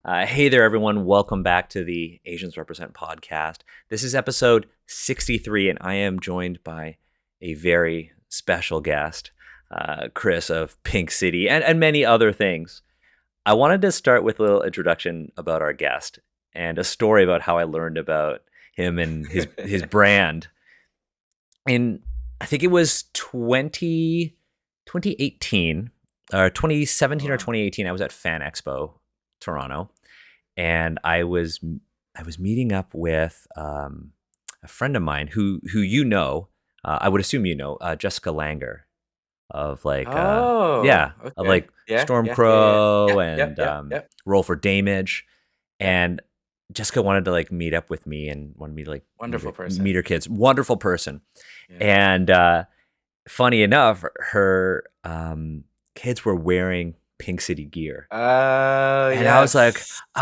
Hey there, everyone. Welcome back to the Asians Represent podcast. This is episode 63, and I am joined by a very special guest, Chris of Pink City, and many other things. I wanted to start with a little introduction about our guest and a story about how I learned about him and his brand. In, I think it was 2018 or 2017 or Wow. 2018, I was at Fan Expo, Toronto, and I was meeting up with a friend of mine who I would assume Jessica Langer of Oh, okay. like Yeah, Storm yeah, yeah, yeah. Crow Yeah, yep, and yep, yep, Roll for Damage, yep. and Jessica wanted to like meet up with me and wanted me to like Wonderful meet person. her kids. Wonderful person, Yeah. and funny enough, her kids were wearing Pink City gear. Oh, And yes. I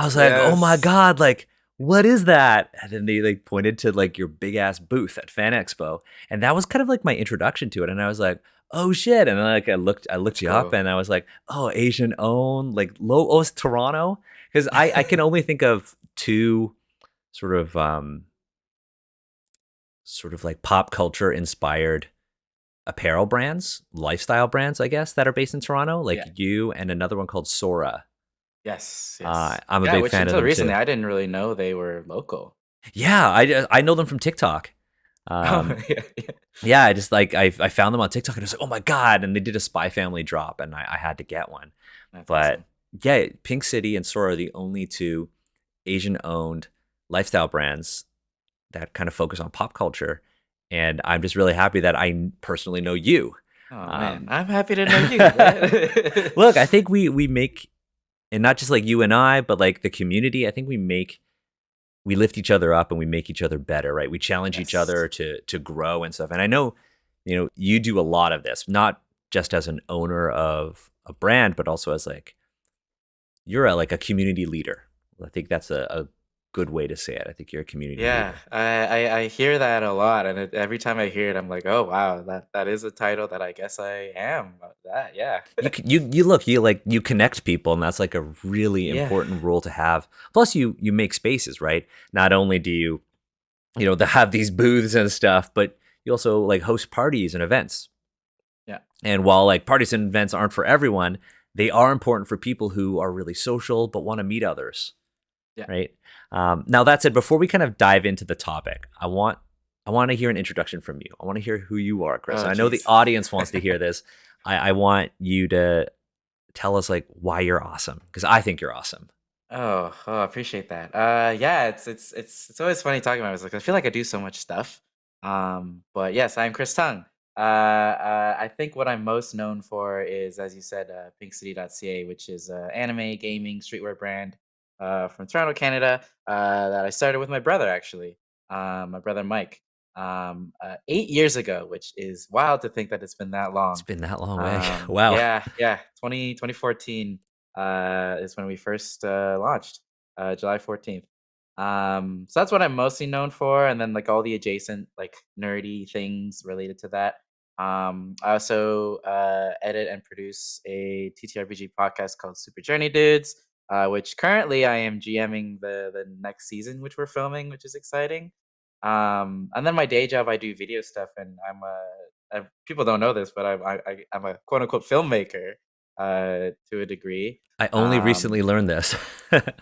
was like, oh my Yes. God, like, what is that? And then they like pointed to like your big ass booth at Fan Expo. And that was kind of like my introduction to it. And I was like, oh shit. And then like I looked That's you up cool. and I was like, oh, Asian owned, like it's Toronto. Because I can only think of two sort of sort of like pop culture inspired apparel brands, lifestyle brands, I guess, that are based in Toronto, like Yeah. you and another one called Sora. Yes, yes. I'm a Yeah, big which fan of until them recently too. I didn't really know they were local. Yeah, I know them from TikTok. Oh, Um, yeah, yeah. yeah, I just like I found them on TikTok and I was like, oh my God, and they did a Spy Family drop, and I had to get one. That's But awesome. yeah, Pink City and Sora are the only two Asian-owned lifestyle brands that kind of focus on pop culture, and I'm just really happy that I personally know you. Oh man, Um, I'm happy to know you, man. look, I think we make, and not just like you and I, but like the community. I think we lift each other up and we make each other better, right? We challenge each Yes. other to grow and stuff. And I know, you do a lot of this, not just as an owner of a brand, but also as like you're like a community leader. I think that's a good way to say it. I think you're a community Yeah, leader. I hear that a lot, and every time I hear it, I'm like, oh wow, that is a title that I guess I am. That, yeah, You look, you connect people, and that's like a really yeah, important role to have. Plus, you make spaces, right? Not only do they have these booths and stuff, but you also like host parties and events. yeah, And while like parties and events aren't for everyone, they are important for people who are really social but want to meet others, yeah. right? Now that said, before we kind of dive into the topic, I want to hear an introduction from you. I want to hear who you are, Chris. Oh, And I know the jeez. audience wants to hear this. I want you to tell us like why you're awesome because I think you're awesome. I appreciate that. Yeah, it's always funny talking about it. It's like I feel like I do so much stuff. But yes, I'm Chris Tung. I think what I'm most known for is, as you said, pinkcity.ca, which is an anime gaming streetwear brand from Toronto, Canada, that I started with my brother actually, my brother Mike, 8 years ago, which is wild to think that it's been that It's long. been that long way. Wow. Yeah, yeah, 2014 is when we first launched, July 14th. So that's what I'm mostly known for, and then like all the adjacent like nerdy things related to that. I also edit and produce a TTRPG podcast called Super Journey Dudes, which currently I am GMing the next season, which we're filming, which is exciting. And then my day job, I do video stuff, and people don't know this, but I'm a quote unquote filmmaker to a degree. I only recently Um, learned this.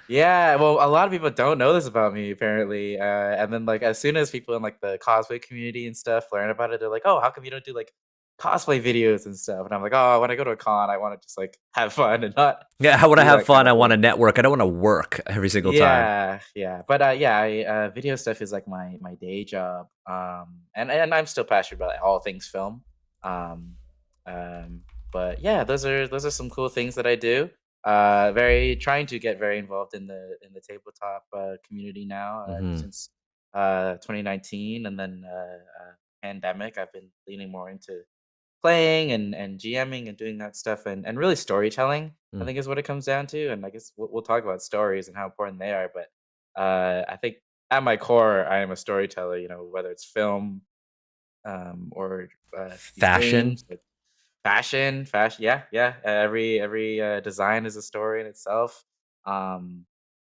yeah, well, a lot of people don't know this about me apparently. And then like as soon as people in like the cosplay community and stuff learn about it, they're like, "Oh, how come you don't do like cosplay videos and stuff?" And I'm like, "Oh, when I go to a con, I want to just like have fun and not Yeah, how would I do have that kind fun? of I want thing." to network. I don't want to work every single time. Yeah, yeah, but yeah, video stuff is like my day job, and I'm still passionate about like, all things film, um, um, but yeah, those are some cool things that I do. Very trying to get very involved in the tabletop community now Hmm. since 2019, and then pandemic. I've been leaning more into playing and GMing and doing that stuff and really storytelling, I Mm. think is what it comes down to. And I guess we'll talk about stories and how important they are. But I think at my core, I am a storyteller. You know, whether it's film or these Fashion. games, like fashion. Yeah, yeah. Every design is a story in itself. Um,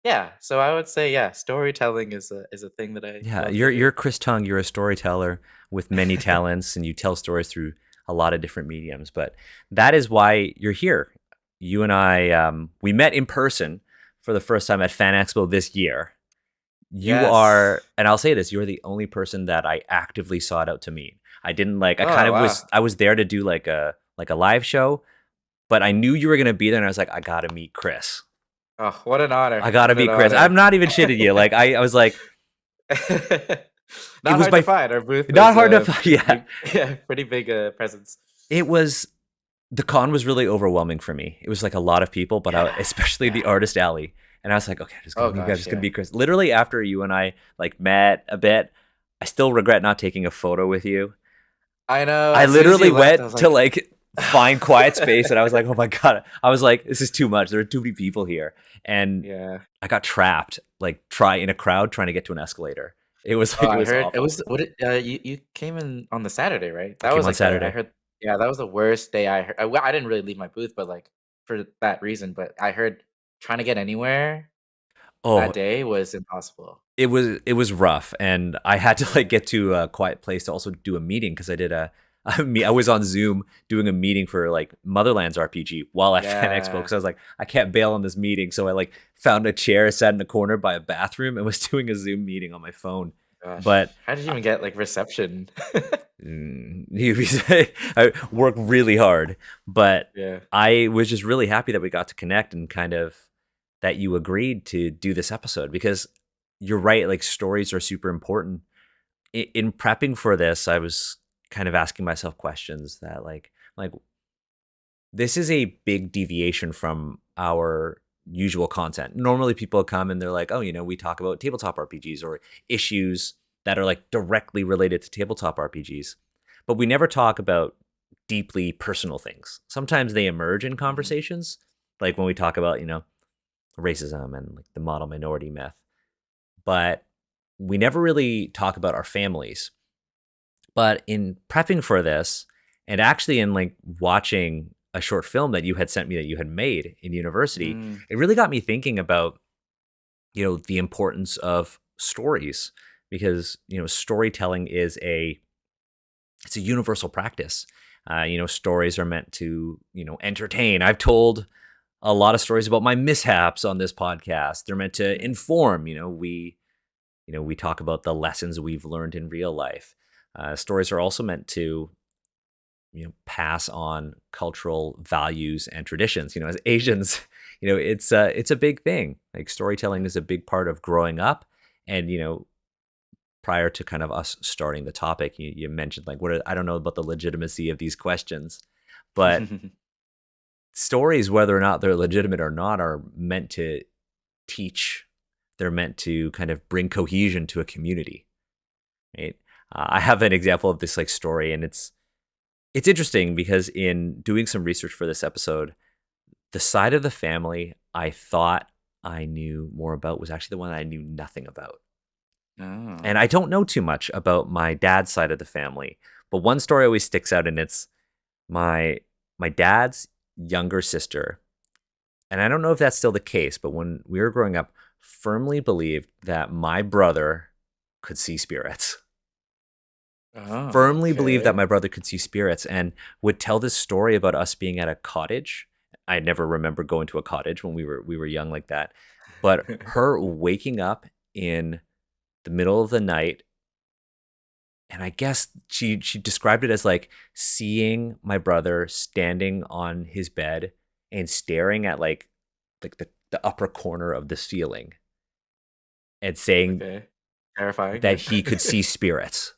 Yeah, so I would say, yeah, storytelling is a thing that I Yeah, love to you're do. Chris Tung. You're a storyteller with many talents, and you tell stories through a lot of different mediums. But that is why you're here. You and I, we met in person for the first time at Fan Expo this year. You Yes. are, and I'll say this: you're the only person that I actively sought out to meet. I didn't like. I kind Oh, of wow. was. I was there to do like a live show, but I knew you were gonna be there, and I was like, I gotta meet Chris. Oh, what an honor. I gotta What an meet Chris. I'm honor. not even shitting you. Like I was like, it Not was hard to my find. Our booth not was hard to a find. pretty Yeah, big, yeah, pretty big presence. it was the con was really overwhelming for me. It was like a lot of people, but Yeah, especially the yeah. artist alley. And I was like, okay, Oh I'm gosh, just gonna yeah. be Chris. Literally after you and I like met a bit, I still regret not taking a photo with you. I know. I As soon as you literally left, I went was to like, like find quiet space and I was like, oh my God. I was like, this is too much. There are too many people here. And yeah. I got trapped, like try in a crowd trying to get to an escalator. It was Oh, like it I was heard it awful. was what it, you came in on the Saturday, right? I That came was on like the I Saturday. heard yeah, that was the worst day I heard. I didn't really leave my booth, but like for that reason. But I heard trying to get anywhere that Oh, day was impossible. it was rough, and I had to like get to a quiet place to also do a meeting because I did I was on Zoom doing a meeting for like Motherlands RPG while at Fan Expo Yeah, because I was like I can't bail on this meeting, so I like found a chair, sat in the corner by a bathroom, and was doing a Zoom meeting on my phone. gosh. But How did you even get like reception? I work really hard, but Yeah. I was just really happy that we got to connect and kind of that you agreed to do this episode because you're right. Like stories are super important. In prepping for this, I was kind of asking myself questions that like this is a big deviation from our usual content. Normally people come and they're like, "Oh, we talk about tabletop RPGs or issues that are like directly related to tabletop RPGs." But we never talk about deeply personal things. Sometimes they emerge in Mhm. conversations, like when we talk about, racism and like the model minority myth. But we never really talk about our families. But in prepping for this, and actually in like watching a short film that you had sent me that you had made in university, Mm, it really got me thinking about, the importance of stories because, storytelling is it's a universal practice. Stories are meant to, entertain. I've told a lot of stories about my mishaps on this podcast. They're meant to yeah. inform, we talk about the lessons we've learned in real life. Stories are also meant to, pass on cultural values and traditions. As Asians, it's a big thing. Like storytelling Yeah. is a big part of growing up. And prior to kind of us starting the topic, you mentioned like I don't know about the legitimacy of these questions, but stories, whether or not they're legitimate or not, are meant to teach. They're meant to kind of bring cohesion to a community, right? I have an example of this like story, and it's interesting because in doing some research for this episode, the side of the family I thought I knew more about was actually the one I knew nothing about. Oh. And I don't know too much about my dad's side of the family, but one story always sticks out, and it's my my dad's younger sister. And I don't know if that's still the case, but when we were growing up, firmly believed that my brother could see spirits. Oh, Firmly believed that okay. my brother could see spirits and would tell this story about us being at a cottage. I never remember going to a cottage when we were young like that. But her waking up in the middle of the night, and I guess she described it as like seeing my brother standing on his bed and staring at like the upper corner of the ceiling and saying Okay. Terrifying, that yeah. he could see spirits.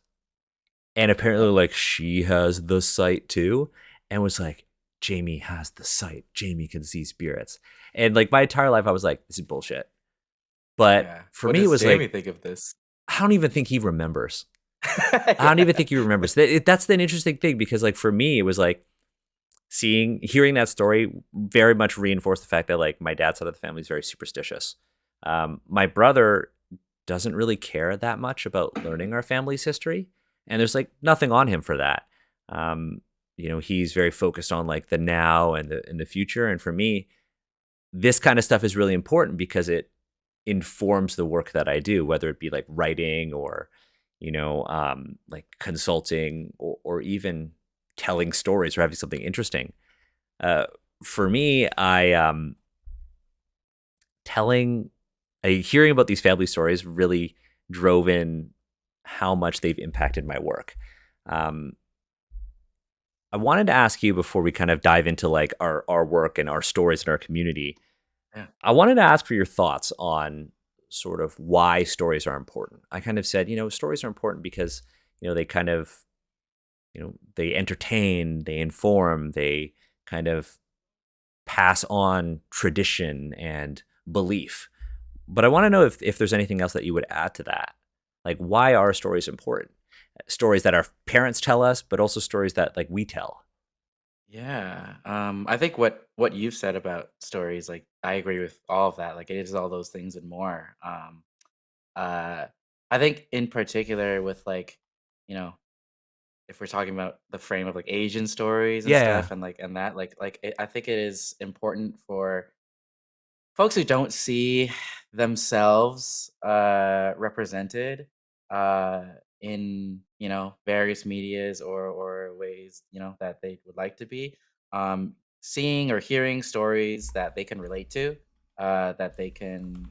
And apparently, Oh, like, she has the sight too, and was like, Jamie has the sight. Jamie can see spirits. And like my entire life, I was like, this is bullshit. But yeah. for What me, it does was Jamie like, think of this? I don't even think he remembers. I don't even Yeah. think he remembers. That's the interesting thing because, like, for me, it was like hearing that story very much reinforced the fact that, like, my dad's side of the family is very superstitious. My brother doesn't really care that much about learning our family's history, and there's like nothing on him for that. Um, he's very focused on like the now and the future. And for me, this kind of stuff is really important because informs the work that I do, whether it be like writing or, like consulting or even telling stories or having something interesting. Uh, for me, I telling, hearing about these family stories really drove in how much they've impacted my work. Um, I wanted to ask you before we kind of dive into like our work and our stories in our community. Yeah. I wanted to ask for your thoughts on sort of why stories are important. I kind of said, stories are important because, they kind of, they entertain, they inform, they kind of pass on tradition and belief. But I want to know if there's anything else that you would add to that. Like, why are stories important? Stories that our parents tell us, but also stories that like we tell. Yeah. I think what you've said about stories, like I agree with all of that. Like it is all those things and more. Uh, I think in particular with like, you know, if we're talking about the frame of like Asian stories and Yeah. stuff, and I think it is important for folks who don't see themselves represented uh in various medias or ways that they would like to be, seeing or hearing stories that they can relate to, that they can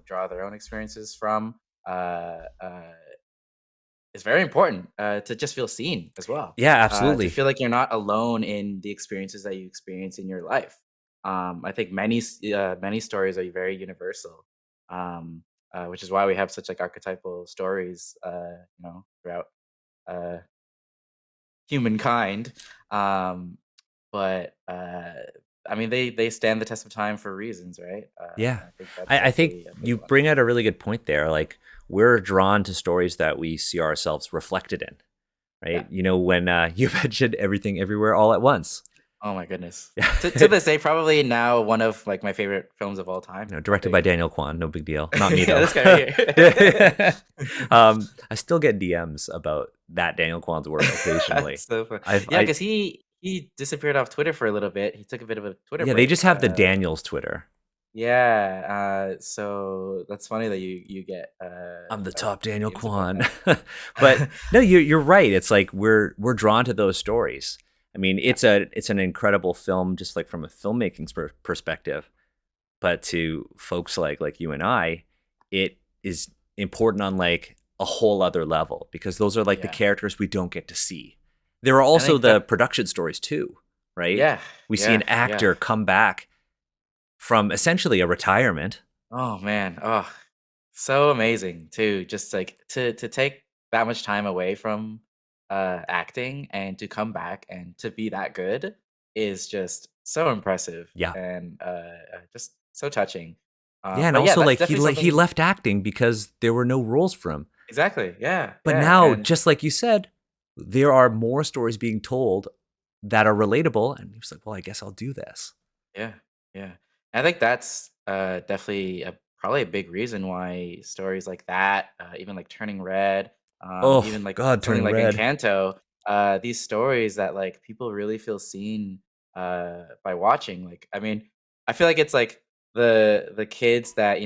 draw their own experiences from, uh, uh is very important, to just feel seen as well, Yeah, to absolutely. feel like you're not alone in the experiences that you experience in your life. I think many stories are very universal, um, which is why we have such like archetypal stories, throughout uh, humankind. Um, but I mean, they stand the test of time for reasons, right? Yeah. I think that's I think definitely a big you one. bring out a really good point there. Like, we're drawn to stories that we see ourselves reflected in, Yeah. right? When you mentioned Everything Everywhere All at Once. Oh my goodness. To Yeah. this day, probably now one of like my favorite films of all time. How Directed by big? Daniel Kwan. No big deal. Not me, Yeah, though. this guy right here. I still get DMs about that Daniel Kwan's work occasionally. It's so fun. I've, Yeah, because he disappeared off Twitter for a little bit. He took a bit of a Twitter yeah, they break. just have the Daniels Twitter. Yeah. So that's funny that you get I'm the top Daniel DMs about Kwan. But that. no, you're right. It's like we're drawn to those stories. I mean, Yeah. it's an incredible film, just like from a filmmaking perspective. But to folks like you and I, it is important on like a whole other level because those are like the Yeah. characters we don't get to see. There are I also think the that production stories too, right? yeah, We see yeah, an yeah. actor come back from essentially a retirement. Oh man. Oh, so amazing too. Just like to take that much time away from acting and to come back and to be that good is just so impressive Yeah. and just so touching. Yeah, and But yeah, also that's like definitely he something. left acting because there were no roles for him. Exactly. Yeah, But yeah, now, and just like you said, there are more stories being told that are relatable. And he was like, well, I guess I'll do this. yeah, yeah. I think that's definitely probably a big reason why stories like that, even like Turning Red, Oh, even like God, something turning like red. Encanto, these stories that like people really feel seen by watching. Like, I mean, I feel like it's like the kids that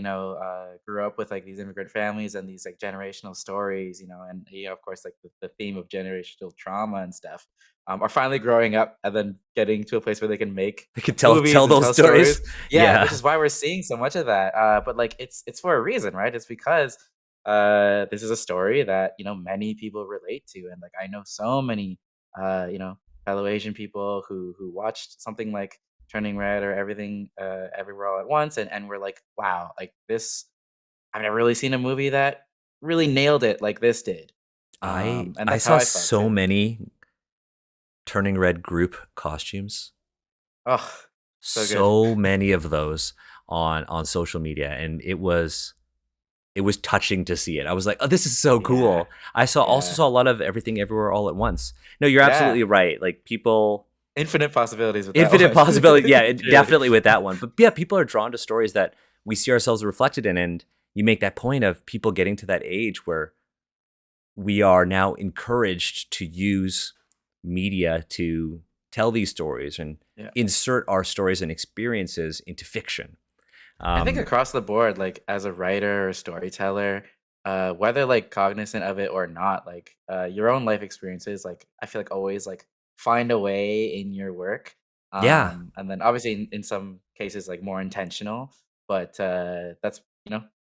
grew up with like these immigrant families and these like generational stories, and of course like the theme of generational trauma and stuff, are finally growing up and then getting to a place where they can make I could tell movies and those tell stories. stories. Yeah, which Yeah. is why we're seeing so much of that. But like it's for a reason, right? It's because this is a story that many people relate to, and like I know so many fellow Asian people who watched something like Turning Red or Everything Everywhere All at Once, and we're like, wow, like this. I've never really seen a movie that really nailed it like this did, and I that's how saw I felt so too. many turning red group costumes. Oh, so good. So many of those on social media, and it was touching to see it. I was like, "Oh, this is so Yeah, cool." I yeah, saw a lot of Everything Everywhere All at Once. No, you're yeah. absolutely right. Like, people, Infinite possibilities with that infinite one. possibility. Yeah, Truly. definitely with that one. But yeah, people are drawn to stories that we see ourselves reflected in, and you make that point of people getting to that age where we are now encouraged to use media to tell these stories and Yeah. insert our stories and experiences into fiction. I think across the board, like as a writer or storyteller, whether like cognizant of it or not, like your own life experiences, like I feel like always like find a way in your work. Yeah, And then obviously in some cases like more intentional, but that's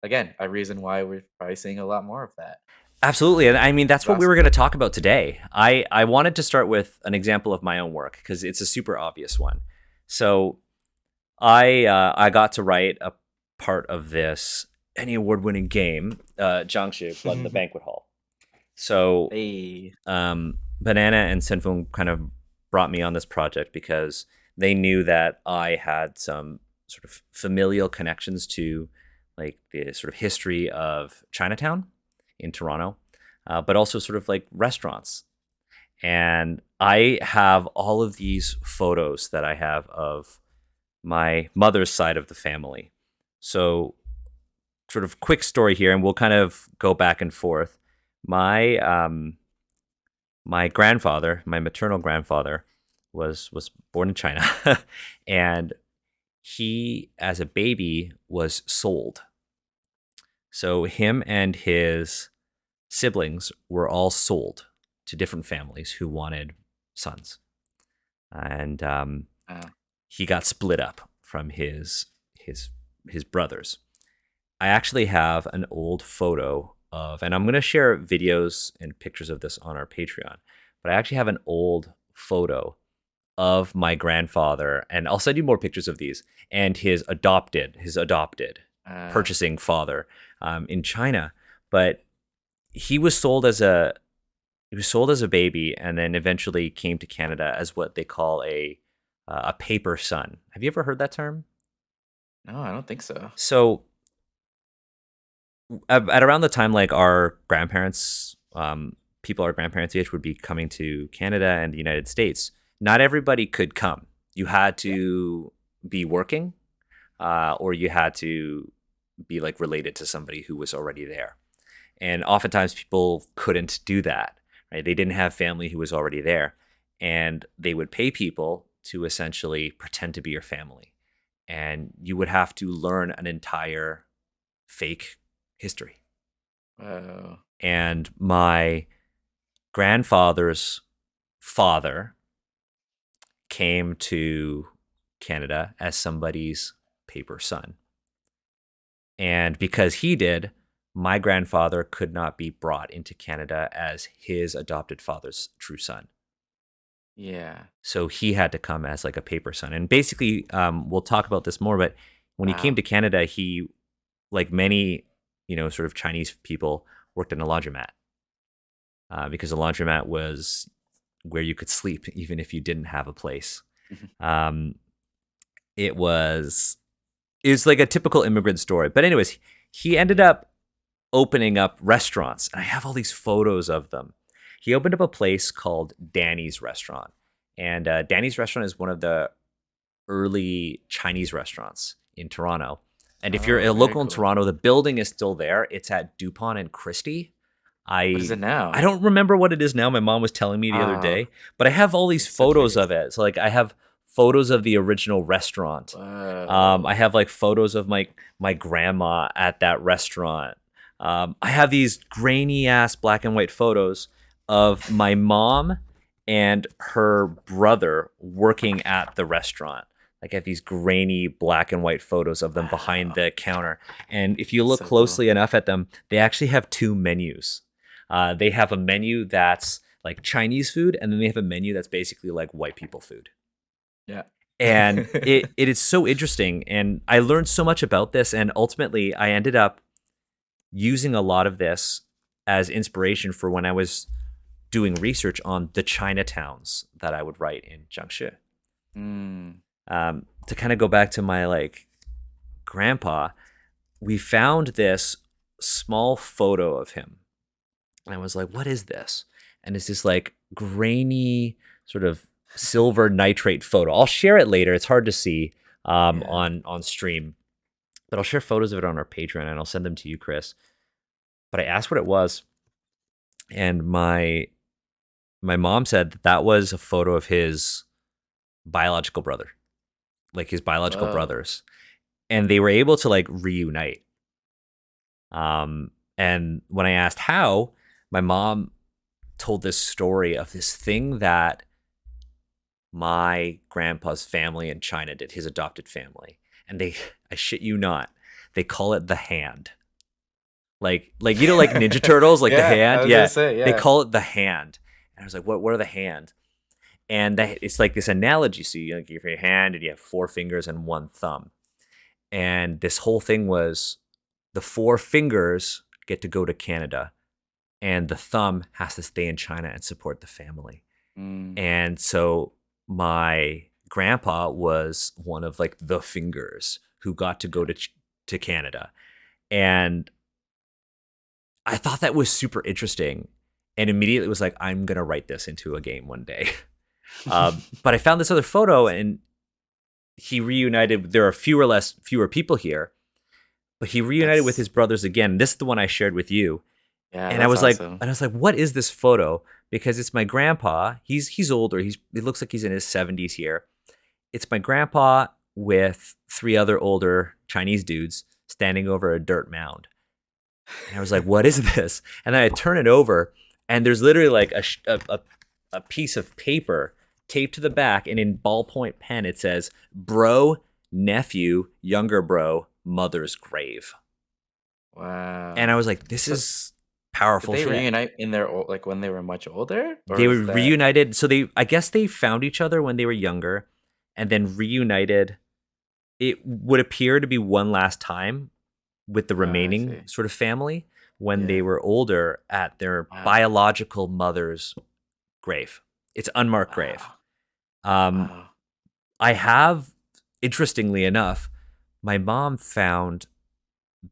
again a reason why we're probably seeing a lot more of that. absolutely. And I mean, It's that's what we were awesome. going to talk about today. I wanted to start with an example of my own work because it's a super obvious one. So I got to write a part of this Emmy award-winning game, Jiangshi, Blood in the Banquet Hall. So Hey, Banana and Senfung kind of brought me on this project because they knew that I had some sort of familial connections to like the sort of history of Chinatown in Toronto, but also sort of like restaurants. And I have all of these photos that I have of my mother's side of the family. So, sort of quick story here, and we'll kind of go back and forth. My my grandfather, my maternal grandfather, was born in China, and he, as a baby, was sold. So him and his siblings were all sold to different families who wanted sons, and uh, he got split up from his his brothers. I actually have an old photo of, and I'm going to share videos and pictures of this on our Patreon, but I actually have an old photo of my grandfather, and I'll send you more pictures of these, and his adopted uh, purchasing father in China. But he was sold as a he was sold as a baby, and then eventually came to Canada as what they call a paper son. Have you ever heard that term? no, I don't think so. So at around the time like our grandparents, people our grandparents' age would be coming to Canada and the United States. Not everybody could come. You had Yeah. to be working, or you had to be like related to somebody who was already there. And oftentimes people couldn't do that. Right? They didn't have family who was already there, and they would pay people to essentially pretend to be your family, and you would have to learn an entire fake history. Uh, And my grandfather's father came to Canada as somebody's paper son. And because he did, my grandfather could not be brought into Canada as his adopted father's true son. yeah. So he had to come as like a paper son. And basically, we'll talk about this more, but when he came Wow. to Canada, he, like many, sort of Chinese people, worked in a laundromat, because a laundromat was where you could sleep even if you didn't have a place. Um, it was it's like a typical immigrant story. But anyways, he ended up opening up restaurants, and I have all these photos of them. He opened up a place called Danny's Restaurant, and Danny's Restaurant is one of the early Chinese restaurants in Toronto. And if you're Oh, a very local in cool. Toronto, the building is still there. It's at Dupont and Christie. What is I it I now? don't remember what it is now. My mom was telling me the other Oh, day, but I have all these I'm so photos curious. of it. So like I have photos of the original restaurant. I Whoa. have like photos of my grandma at that restaurant. I have these grainy ass black and white photos of my mom and her brother working at the restaurant. Like I have these grainy black and white photos of them behind Wow. the counter. And if you look So cool. closely enough at them, they actually have two menus. They have a menu that's like Chinese food, and then they have a menu that's basically like white people food. Yeah. And it is so interesting. And I learned so much about this. And ultimately, I ended up using a lot of this as inspiration for when I was doing research on the Chinatowns that I would write in Jiangshi. Mm. To kind of go back to my like grandpa, we found this small photo of him. And I was like, what is this? And it's this like grainy sort of silver nitrate photo. I'll share it later. It's hard to see Yeah. on stream, but I'll share photos of it on our Patreon and I'll send them to you, Chris. But I asked what it was, and my mom said that that was a photo of his biological brother, like his biological Whoa. brothers. and they were able to like reunite. And when I asked how, my mom told this story of this thing that my grandpa's family in China did, his adopted family. And they, I shit you not, they call it the hand. Like like Ninja Turtles, like the Yeah, I hand. was gonna Yeah, say, they yeah. call it the hand. And I was like, what are the hand? And it's like this analogy. So you have your hand, and you have four fingers and one thumb. And this whole thing was the four fingers get to go to Canada, and the thumb has to stay in China and support the family. Mm. And so my grandpa was one of like the fingers who got to go to Canada. And I thought that was super interesting, and immediately was like, I'm gonna write this into a game one day. But I found this other photo, and he reunited. There are fewer people here, but he reunited with That's his brothers again. This is the one I shared with you, yeah, and that's awesome. I was like, what is this photo? Because it's my grandpa. He's older. It looks like he's in his 70s here. It's my grandpa with three other older Chinese dudes standing over a dirt mound. And I was like, what is this? And then I turn it over, and there's literally like a piece of paper taped to the back, and in ballpoint pen, it says, bro, nephew, younger bro, mother's grave. And Wow. I was like, this So is did powerful they shit. reunite in their like when they were much older, or They were is that reunited. So I guess they found each other when they were younger and then reunited. It would appear to be one last time with the I remaining see. sort of family when they Yeah. were older at their Wow. biological mother's grave. It's unmarked grave. Wow. Um, Wow. I have, interestingly enough, my mom found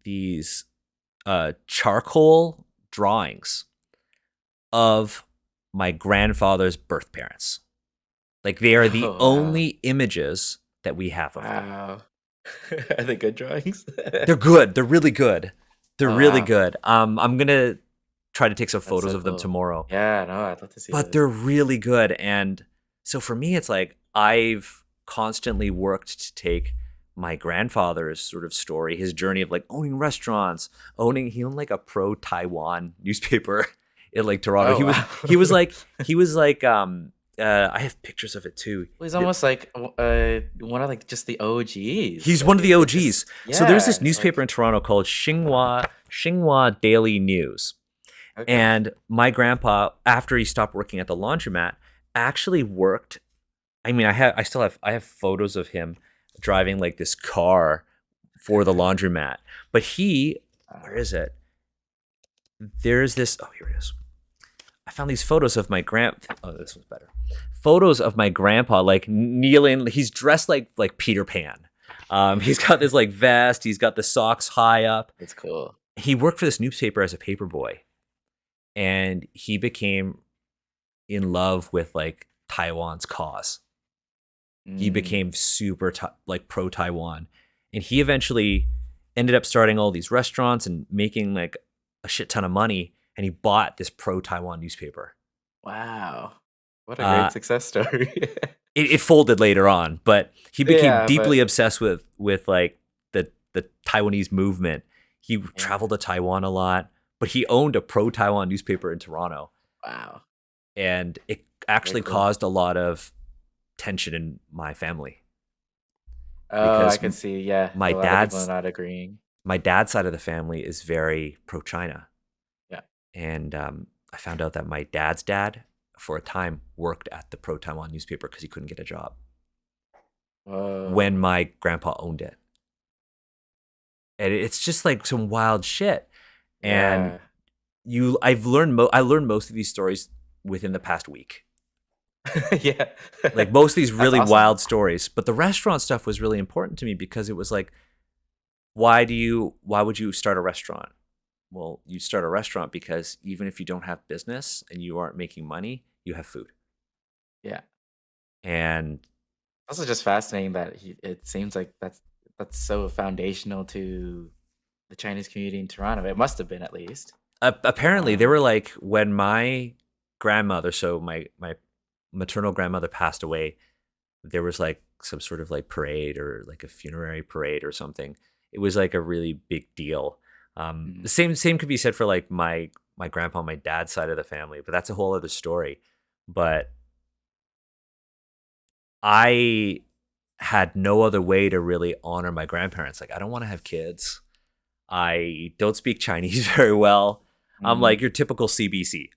these charcoal drawings of my grandfather's birth parents. Like they are the Oh, wow. only images that we have of them. Wow. Are they good drawings? They're good. They're really good. They're Oh, really wow. good. I'm gonna try to take some That's photos so of them cool. tomorrow. Yeah, no, I'd love to see But those. they're really good. And so for me, it's like I've constantly worked to take my grandfather's sort of story, his journey of like owning restaurants, he owned like a pro Taiwan newspaper in like Toronto. Oh, He was wow. he was like I have pictures of it too. Well, he's almost like one of like just the OGs. He's one Like of the it OGs. just So there's this yeah, newspaper like in Toronto called Xinhua Daily News. okay. And my grandpa, after he stopped working at the laundromat, actually worked. I mean, I have photos of him driving like this car for the laundromat. But where Wow. is it? There's this. Oh, here it is. I found these photos of my Oh, this one's better. Photos of my grandpa like kneeling. He's dressed like Peter Pan. He's got this like vest. He's got the socks high up. That's cool. He worked for this newspaper as a paper boy, and he became in love with like Taiwan's cause. He Mm, became super like pro Taiwan, and he eventually ended up starting all these restaurants and making like a shit ton of money. And he bought this pro Taiwan newspaper. wow. What a Uh, great success story. it folded later on, but he became Yeah, deeply but obsessed with like the Taiwanese movement. He yeah, traveled to Taiwan a lot, but he owned a pro Taiwan newspaper in Toronto, wow. and it Very actually cool. caused a lot of tension in my family Oh, I because can see. Yeah, my a lot of people are dad's not agreeing. my dad's side of the family is very pro China, Yeah. and I found out that my dad's dad, for a time, worked at the pro Taiwan newspaper because he couldn't get a job Whoa. when my grandpa owned it. And it's just like some wild shit. And Yeah. I learned most of these stories within the past week. Yeah. Like most of these That's really awesome. wild stories, but the restaurant stuff was really important to me because it was like, why would you start a restaurant? Well, you start a restaurant because even if you don't have business and you aren't making money, you have food. Yeah. And Also just fascinating that it seems like that's so foundational to the Chinese community in Toronto. It must have been at least. apparently they were Um, like when my grandmother, so my maternal grandmother passed away, there was like some sort of like parade or like a funerary parade or something, it was like a really big deal. The Mhm. same could be said for like my grandpa on my dad's side of the family, but that's a whole other story. But I had no other way to really honor my grandparents. Like, I don't want to have kids. I don't speak Chinese very well. I'm like Mhm. your typical CBC.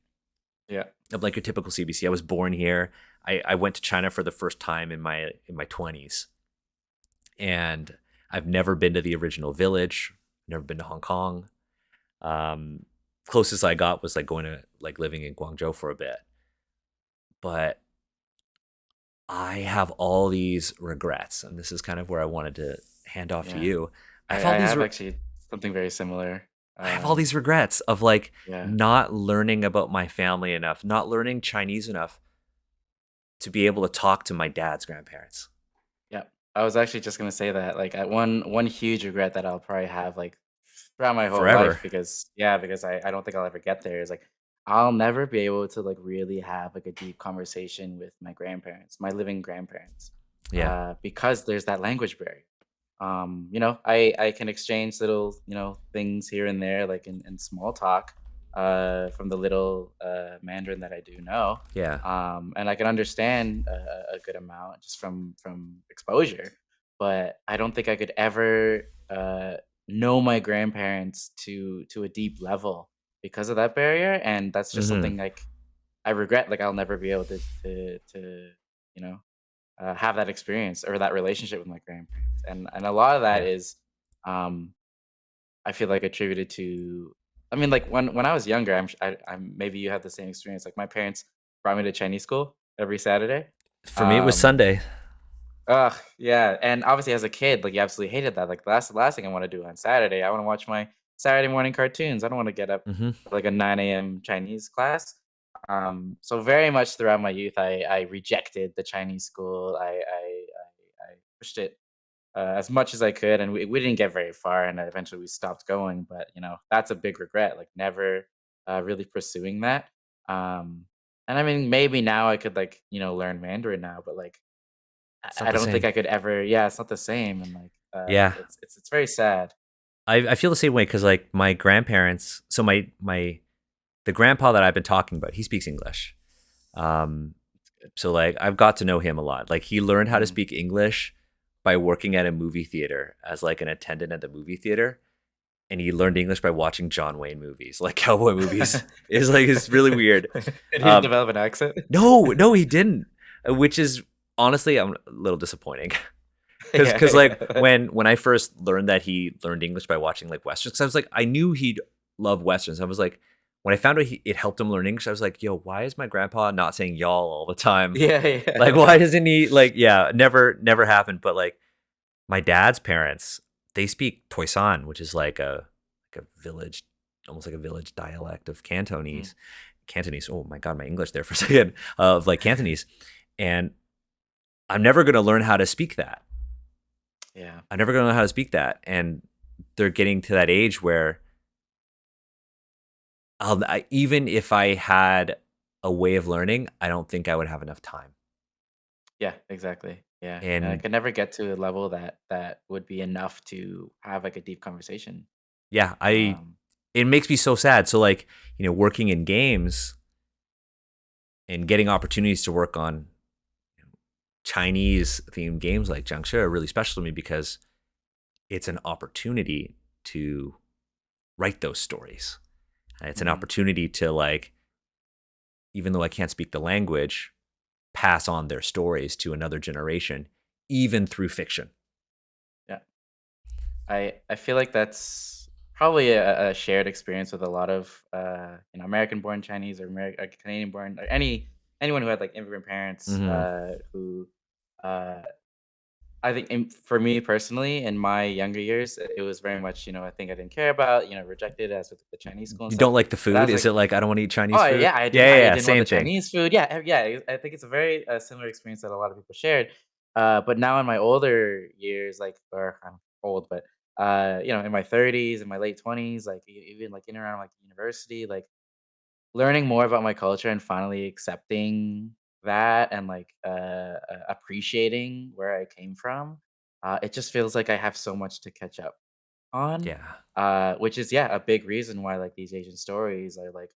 Yeah. I'm like your typical CBC. I was born here. I went to China for the first time in my 20s, and I've never been to the original village. Never been to Hong Kong. Um, Closest I got was like going to like living in Guangzhou for a bit. But I have all these regrets, and this is kind of where I wanted to hand off to Yeah. you. I have I all these have actually something very similar. I have all these regrets of like Yeah. not learning about my family enough, not learning Chinese enough to be able to talk to my dad's grandparents Yeah. I was actually just gonna say that, like, one huge regret that I'll probably have, like, throughout my whole life forever. because yeah, because I don't think I'll ever get there is, like, I'll never be able to, like, really have, like, a deep conversation with my grandparents, my living grandparents, Yeah. because there's that language barrier. I can exchange little, things here and there, like in small talk, from the little Mandarin that I do know, Yeah. and I can understand a good amount just from exposure. But I don't think I could ever know my grandparents to a deep level because of that barrier, and that's just Mhm. something like I regret. Like I'll never be able to you know have that experience or that relationship with my grandparents, and a lot of that Yeah. is, um, I feel like attributed to. I mean, like when I was younger, I'm maybe you have the same experience. Like my parents brought me to Chinese school every Saturday. For me, it was Um, Sunday. Ugh, yeah, and obviously as a kid, like you absolutely hated that. Like that's the last thing I want to do on Saturday. I want to watch my Saturday morning cartoons. I don't want to get up Mhm. for like a 9 a.m. Chinese class. So very much throughout my youth, I rejected the Chinese school. I pushed it as much as I could, and we didn't get very far, and eventually we stopped going. But that's a big regret, like never really pursuing that. Um, and I mean, maybe now I could like learn Mandarin now, but like It's not I the don't think same. I could ever. Yeah, it's not the same, and like Yeah. it's very sad. I feel the same way because like my grandparents, so my the grandpa that I've been talking about, he speaks English. Um, so like I've got to know him a lot. Like he learned how to Mm. speak English by working at a movie theater as like an attendant at the movie theater, and he learned English by watching John Wayne movies, like cowboy movies. It's really weird. Did he Um, develop an accent? no, he didn't, which is honestly I'm a little disappointing. Yeah, Cause like yeah, when I first learned that he learned English by watching like westerns, 'cause I was like I knew he'd love westerns. I was like when I found out it helped him learn English, I was like, yo, why is my grandpa not saying y'all all the time? yeah, Like yeah. why doesn't he like yeah, never happened. But like my dad's parents, they speak Toisan, which is like a village, almost like a village dialect of Mm, Cantonese. Cantonese. Oh my god, my English there for a second of like Cantonese, and I'm never gonna learn how to speak that. yeah, I'm never gonna know how to speak that, and they're getting to that age where even if I had a way of learning, I don't think I would have enough time. yeah, exactly. Yeah, and I And could never get to a level that would be enough to have like a deep conversation. yeah, I Um, it makes me so sad. So like, working in games and getting opportunities to work on Chinese themed games like Jiangshi are really special to me because it's an opportunity to write those stories. It's an mhm, opportunity to like, even though I can't speak the language, pass on their stories to another generation, even through fiction. yeah. I feel like that's probably a shared experience with a lot of American-born Chinese or Canadian-born or anyone who had like immigrant parents Hmm. who uh, I think for me personally in my younger years it was very much I think I didn't care about rejected as with the Chinese school and You stuff. don't like the But food? as Is like it like I don't want to eat Chinese oh food? yeah, Yeah, yeah, I yeah. didn't want the Same thing. Chinese food. Yeah, yeah. I think it's a very similar experience that a lot of people shared. But now in my older years, like, or I'm old, but in my 30s, in my late 20s, like even like in around like university, like learning more about my culture and finally accepting. that and like appreciating where I came from, it just feels like I have so much to catch up on, Yeah. which is yeah a big reason why like these Asian stories are like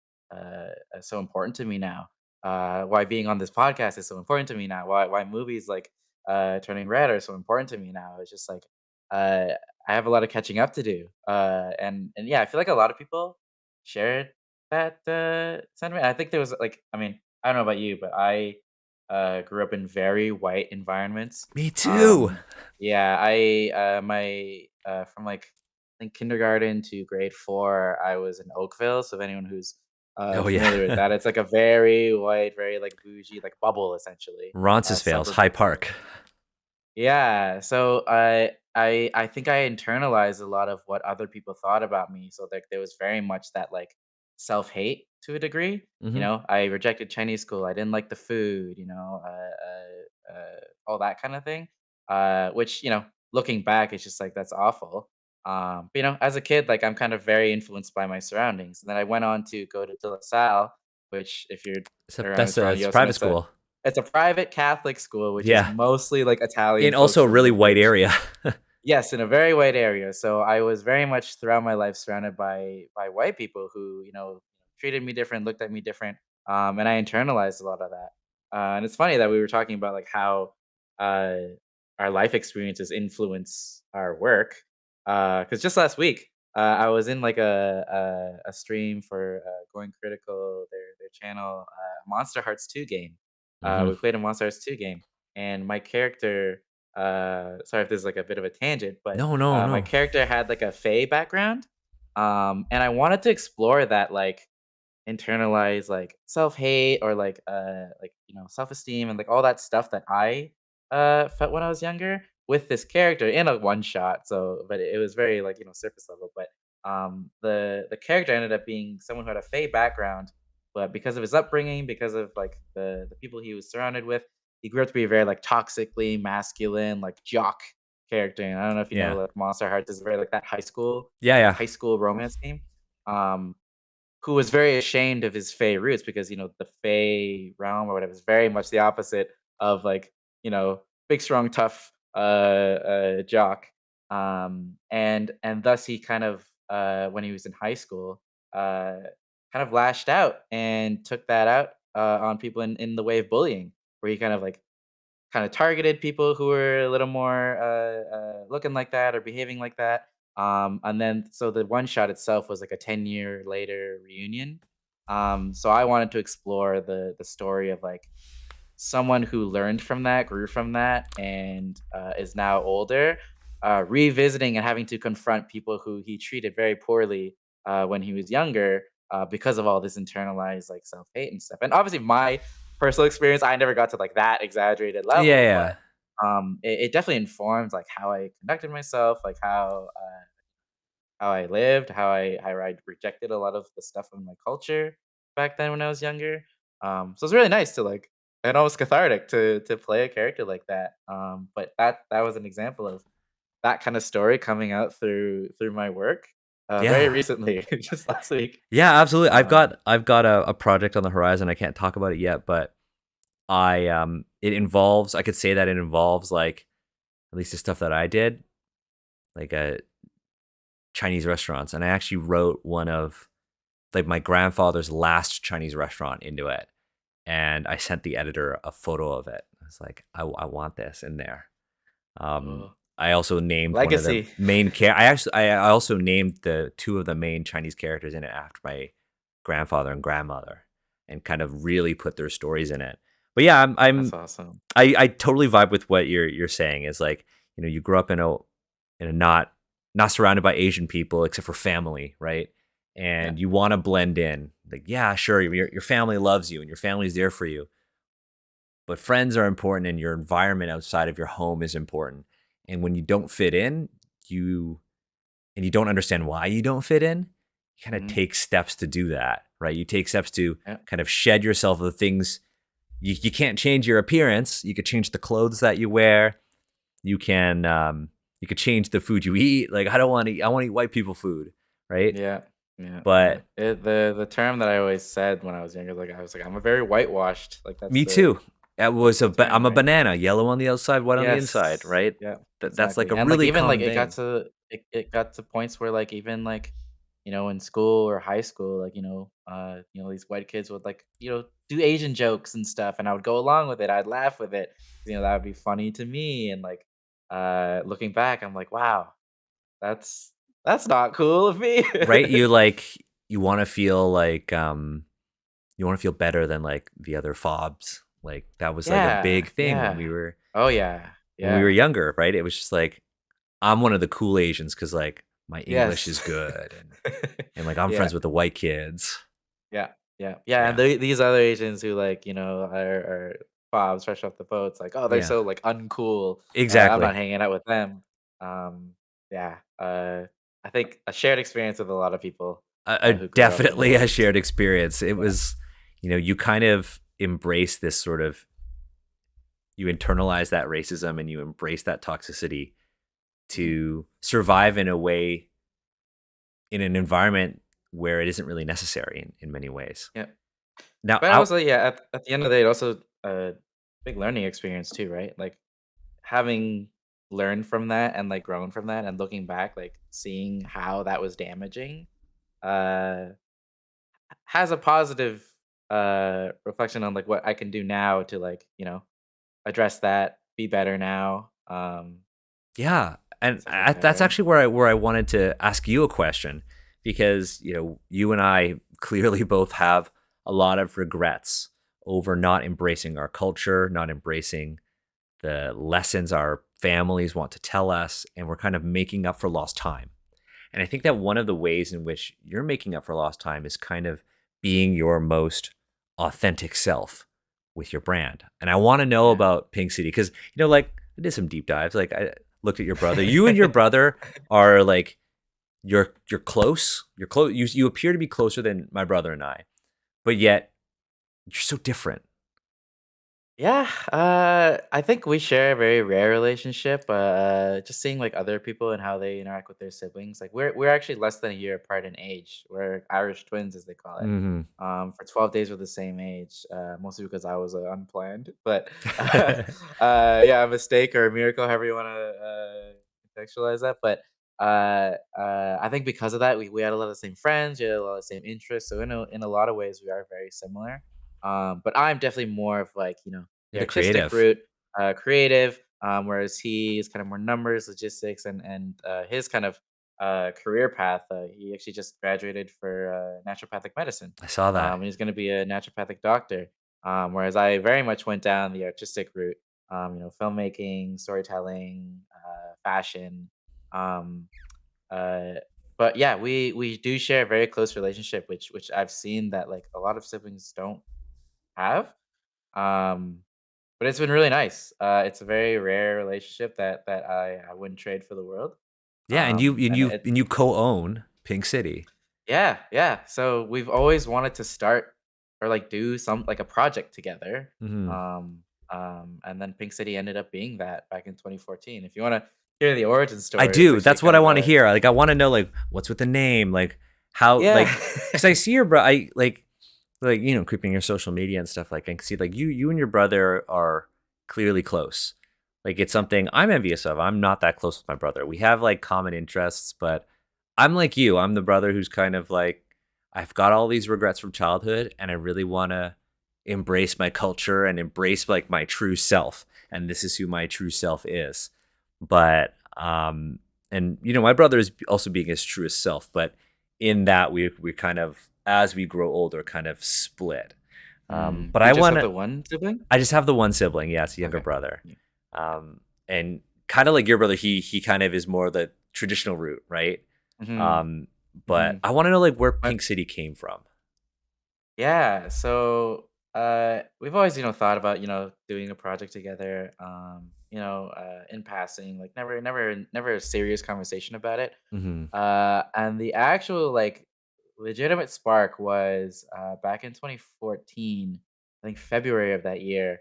so important to me now. Why being on this podcast is so important to me now. Why movies like Turning Red are so important to me now. It's just like uh, I have a lot of catching up to do, and yeah, I feel like a lot of people shared that sentiment. I think there was like I mean I don't know about you, but I grew up in very white environments. Me too. Um, yeah, I my from like I think kindergarten to grade 4, I was in Oakville. So if anyone who's Oh familiar with yeah. that, it's like a very white, very like bougie, like bubble essentially, Roncesvalles, suburb High of LA. Park. Yeah, so I think I internalized a lot of what other people thought about me. So like there was very much that like self-hate to a degree. You Hmm. know, I rejected Chinese school. I didn't like the food. All that kind of thing. Which looking back, it's just like that's awful. But as a kid, like I'm kind of very influenced by my surroundings. And then I went on to go to De La Salle, which if you're So around that's a Toronto, you it's a also know private school. it's a private Catholic school, which is Yeah, mostly like Italian in folks also a from really the white village. area. Yes, in a very white area. So I was very much throughout my life surrounded by white people who, treated me different, looked at me different, and I internalized a lot of that. And it's funny that we were talking about like how uh, our life experiences influence our work. Because just last week, I was in like a stream for Going Critical, their channel, Monster Hearts 2 game. Hmm. We played a Monster Hearts 2 game, and my character sorry if this is like a bit of a tangent, but No, no, my no. character had like a Fey background, and I wanted to explore that like internalize like self-hate or like self-esteem and like all that stuff that I felt when I was younger with this character in a one shot. So but it was very like surface level, but the character ended up being someone who had a Fey background, but because of his upbringing, because of like the people he was surrounded with, he grew up to be a very like toxically masculine like jock character. And I don't know if you know Yeah, like Monster Hearts is very like that yeah, yeah, high school romance game. Um who was very ashamed of his Fey roots because, the Fey realm or whatever is very much the opposite of like, big, strong, tough jock. And thus he kind of when he was in high school, uh, kind of lashed out and took that out on people in the way of bullying, where he kind of targeted people who were a little more looking like that or behaving like that. And then so the one shot itself was like a 10-year later reunion. So I wanted to explore the story of like someone who learned from that, grew from that, and is now older, revisiting and having to confront people who he treated very poorly when he was younger because of all this internalized like self hate and stuff. And obviously, my personal experience, I never got to like that exaggerated yeah, level, yeah, but it definitely informed like how I conducted myself, like how I lived, how I rejected a lot of the stuff in my culture back then when I was younger. So it's really nice to like and almost cathartic to play a character like that. But that was an example of that kind of story coming out through my work very yeah, recently, just last week. yeah. Absolutely. I've Um, got I've got a project on the horizon. I can't talk about it yet, but it involves. I could say that it involves like at least the stuff that I did, like Chinese restaurants, and I actually wrote one of like my grandfather's last Chinese restaurant into it, and I sent the editor a photo of it. I was like, I want this in there. Um, oh, I also named one of the legacy. main I also named the two of the main Chinese characters in it after my grandfather and grandmother, and kind of really put their stories in it. But yeah, That's awesome. I totally vibe with what you're saying. Is like you grew up in a not surrounded by Asian people except for family, right? Yeah. And you want to blend in. Like, yeah, sure, your family loves you and your family's there for you, but friends are important and your environment outside of your home is important. And when you don't fit in, you you don't understand why you don't fit in, you kind of Hmm. take steps to do that, right? You take steps to Yeah. kind of shed yourself of the things you can't change your appearance. You could change the clothes that you wear. You could change the food you eat. Like I don't want to eat, I want to eat white people food, right? Yeah, yeah, yeah. But The term that I always said when I was younger, like I was like, I'm a very whitewashed. Like that's me the too. It was The term, I'm a right? banana, yellow on the outside, white on the inside, Yes. right? Yeah, That's like exactly. a And, like, really even, like, common it got thing. to it got to points where, like, even, like, in school or high school, like, these white kids would, like, do Asian jokes and stuff, and I would go along with it, I'd laugh with it. That would be funny to me, and, like, looking back, I'm like, "Wow, that's not cool of me." Right? You wanna feel like, you wanna feel better than, like, the other fobs. Like, that was, like, a Yeah, big thing yeah. Oh, yeah, when we were yeah. younger, right? It was just like, I'm one of the cool Asians because like, my English Yes. is good and, like, I'm Yeah. friends with the white kids. Yeah, yeah, yeah, and Yeah. these other Asians who, like, are fobs fresh off the boat, it's like, "Oh, they're Yeah. so, like, uncool, I'm Exactly. not hanging out with them." Yeah, I think a shared experience with a lot of people, A who grew up in the definitely a Asian shared scene. experience. It Yeah, was you kind of embrace this sort of you internalize that racism and you embrace that toxicity mhm, to survive in a way in an environment where it isn't really necessary in many ways. yeah. Now, But out also, yeah, at the end of the day, it also a big learning experience too, right? Like, having learned from that and, like, grown from that and looking back, like, seeing how that was damaging, uh has a positive, reflection on, like, what I can do now to, like, address that, be better now, yeah, and and stuff like that, that's right? actually where I wanted to ask you a question because you and I clearly both have a lot of regrets over not embracing our culture, not embracing the lessons our families want to tell us, and we're kind of making up for lost time. And I think that one of the ways in which you're making up for lost time is kind of being your most authentic self with your brand. And I want to know Yeah. about Pink City because, like I did some deep dives. Like I looked at your brother. You and your brother are like, you're close. You're close. You appear to be closer than my brother and I, but yet you're so different. Yeah, I think we share a very rare relationship. Just seeing like other people and how they interact with their siblings. Like we're actually less than a year apart in age. We're Irish twins, as they call it. Hmm. For 12 days we're the same age. Mostly because I was unplanned, but yeah, a mistake or a miracle, however you want to contextualize that. But I think because of that, we had a lot of the same friends, we had a lot of the same interests. So in a lot of ways, we are very similar. But I'm definitely more of like, You're the the artistic creative. route, creative, whereas he is kind of more numbers, logistics, and his kind of career path. He actually just graduated for naturopathic medicine, I saw that. and he's going to be a naturopathic doctor. Whereas I very much went down the artistic route, filmmaking, storytelling, fashion. Um, uh, but yeah, we do share a very close relationship, which I've seen that like a lot of siblings don't have. Um, but it's been really nice. It's a very rare relationship that I wouldn't trade for the world. Yeah, and you and And you it and you co-own Pink City. Yeah, yeah. So we've always wanted to start or like do some like a project together. Hmm. And then Pink City ended up being that back in 2014. If you want to hear the origin I story, it's do. actually That's what kind I of wanna a hear. Like, I wanna know, like, what's with the name? Like, how yeah. because I see your bro I creeping your social media and stuff, like, I can see, like, you and your brother are clearly close. Like, it's Yeah. something I'm envious of. I'm not that close with my brother. We have, like, common interests, but I'm like you. I'm the brother who's kind of like, I've got all these regrets from childhood, and I really wanna embrace my culture and embrace, like, my true self, and this is who my true self is. But and my brother is also being his truest self, but in that we kind of as we grow older kind of split. But You I just want have to the one sibling? I just have the one sibling, yes, a younger Okay. brother. Yeah. Yeah. And kind of like your brother, he kind of is more the traditional route, right? Mm-hmm. Um, Mm-hmm. but I want to know like where My Pink City came from. Yeah, so we've always, thought about, doing a project together, in passing, like never a serious conversation about it. Hmm. And the actual like legitimate spark was back in 2014, I think February of that year.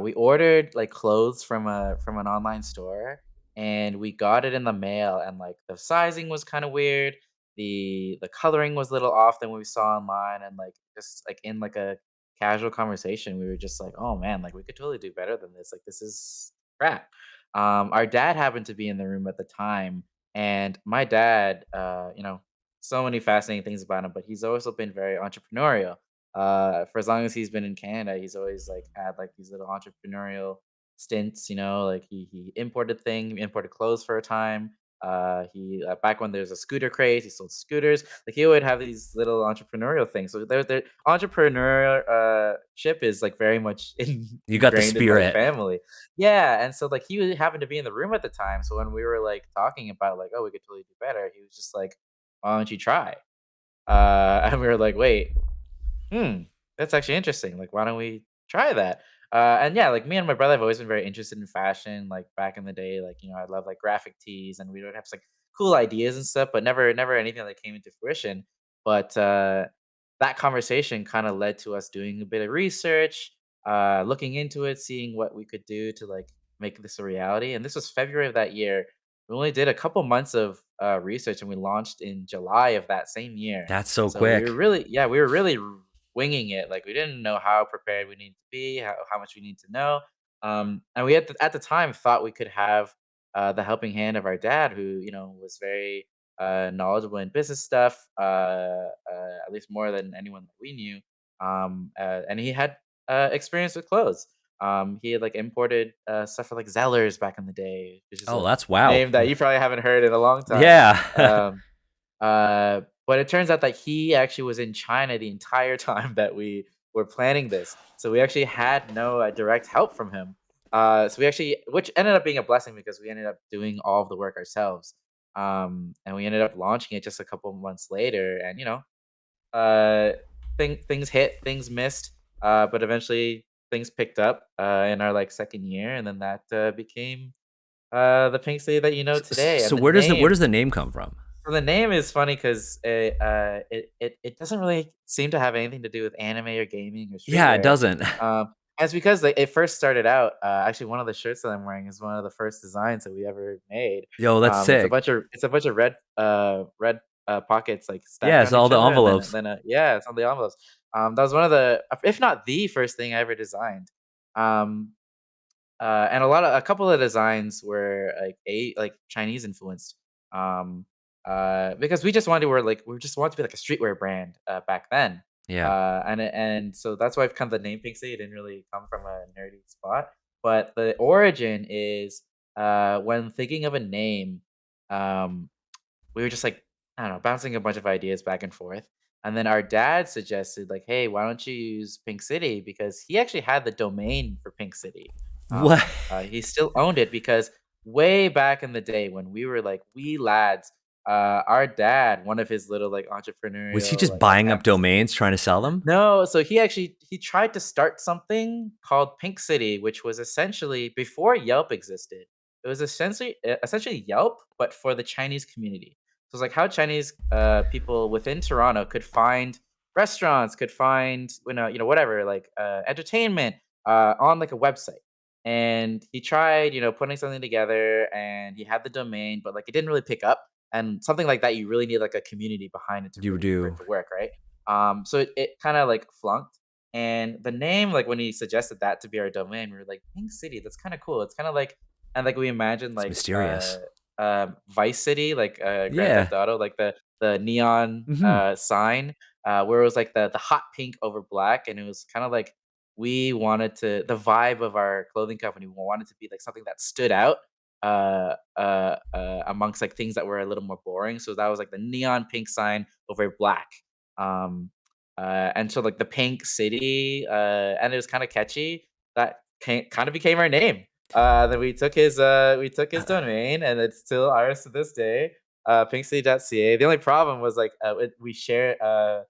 We ordered like clothes from an online store, and we got it in the mail, and like the sizing was kind of weird. The coloring was a little off than what we saw online, and like just like in like a casual conversation, we were just like, "Oh man, like we could totally do better than this. Like this is crap." Our dad happened to be in the room at the time, and my dad, so many fascinating things about him, but he's also been very entrepreneurial. For as long as he's been in Canada, he's always like had like these little entrepreneurial stints. Like he imported clothes for a time. He back when there's a scooter craze, he sold scooters. Like he would have these little entrepreneurial things. So their entrepreneurship ship is like very much You got the ingrained in my spirit. family. Yeah, and so like happened to be in the room at the time. So when we were like talking about like, oh, we could totally do better, he was just like, why don't you try? And we were like, wait, that's actually interesting. Like, why don't we try that? And yeah, like me and my brother have always been very interested in fashion. Like back in the day, like I love like graphic tees, and we would have like cool ideas and stuff, but never anything that came into fruition. But that conversation kind of led to us doing a bit of research, looking into it, seeing what we could do to like make this a reality. And this was February of that year. We only did a couple months of research, and we launched in July of that same year. That's so So we were quick. really, yeah, we were really winging it. Like we didn't know how prepared we needed to be, how much we need to know. And we at the time thought we could have the helping hand of our dad, who was very knowledgeable in business stuff, at least more than anyone that we knew. And he had experience with clothes. He had like imported stuff for like Zellers back in the day, which is Oh, a that's wow. name that you probably haven't heard in a long time. Yeah. Um, but it turns out that he actually was in China the entire time that we were planning this. So we actually had no direct help from him. So we actually, which ended up being a blessing because we ended up doing all of the work ourselves. And we ended up launching it just a couple months later. And uh, things hit, things missed, but eventually things picked up in our like second year, and then that became the Pink City that you know today. So And the where does name the name come from? so the name is funny because it doesn't really seem to have anything to do with anime or gaming or Yeah, it streetwear. doesn't. And it's because like it first started out. Actually, one of the shirts that I'm wearing is one of the first designs that we ever made. Yo, that's sick. It's a bunch of red pockets like stacked Yeah, it's on all each the other, and envelopes. yeah, it's on the envelopes. That was one of the, if not the first thing I ever designed. Um, and a couple of designs were like Chinese influenced. Um, because we just wanted to wear like we just wanted to be like a streetwear brand back then. Yeah. And so that's why kind of the name Pink City didn't really come from a nerdy spot. But the origin is when thinking of a name, um, we were just like, I don't know, bouncing a bunch of ideas back and forth. And then our dad suggested, like, hey, why don't you use Pink City? Because he actually had the domain for Pink City. What? He still owned it because way back in the day when we were like wee lads, our dad, one of his little like Was he entrepreneurial just like buying up attempts. domains trying to sell them? No, so he tried to start something called Pink City, which was essentially before Yelp existed. It was essentially Yelp, but for the Chinese community. So it's like how Chinese people within Toronto could find restaurants, could find whatever like entertainment on like a website. And he tried putting something together, and he had the domain, but like it didn't really pick up. And something like that, you really need like a community behind it You for it do. to work, right? So it kind of like flunked. And the name, like when he suggested that to be our domain, we were like, Pink City, that's kind of cool. It's kind of like, and like we imagined It's like mysterious. Vice City, like Grand Yeah. Theft Auto, like the neon Mhm. sign, where it was like the hot pink over black, and it was kind of like we wanted to the vibe of our clothing company. We wanted to be like something that stood out amongst like things that were a little more boring. So that was like the neon pink sign over black. Um, and so like the Pink City, and it was kind of catchy. That kind of became our name. Then we took his domain, and it's still ours to this day. Pinkcity.ca. The only problem was like we shared a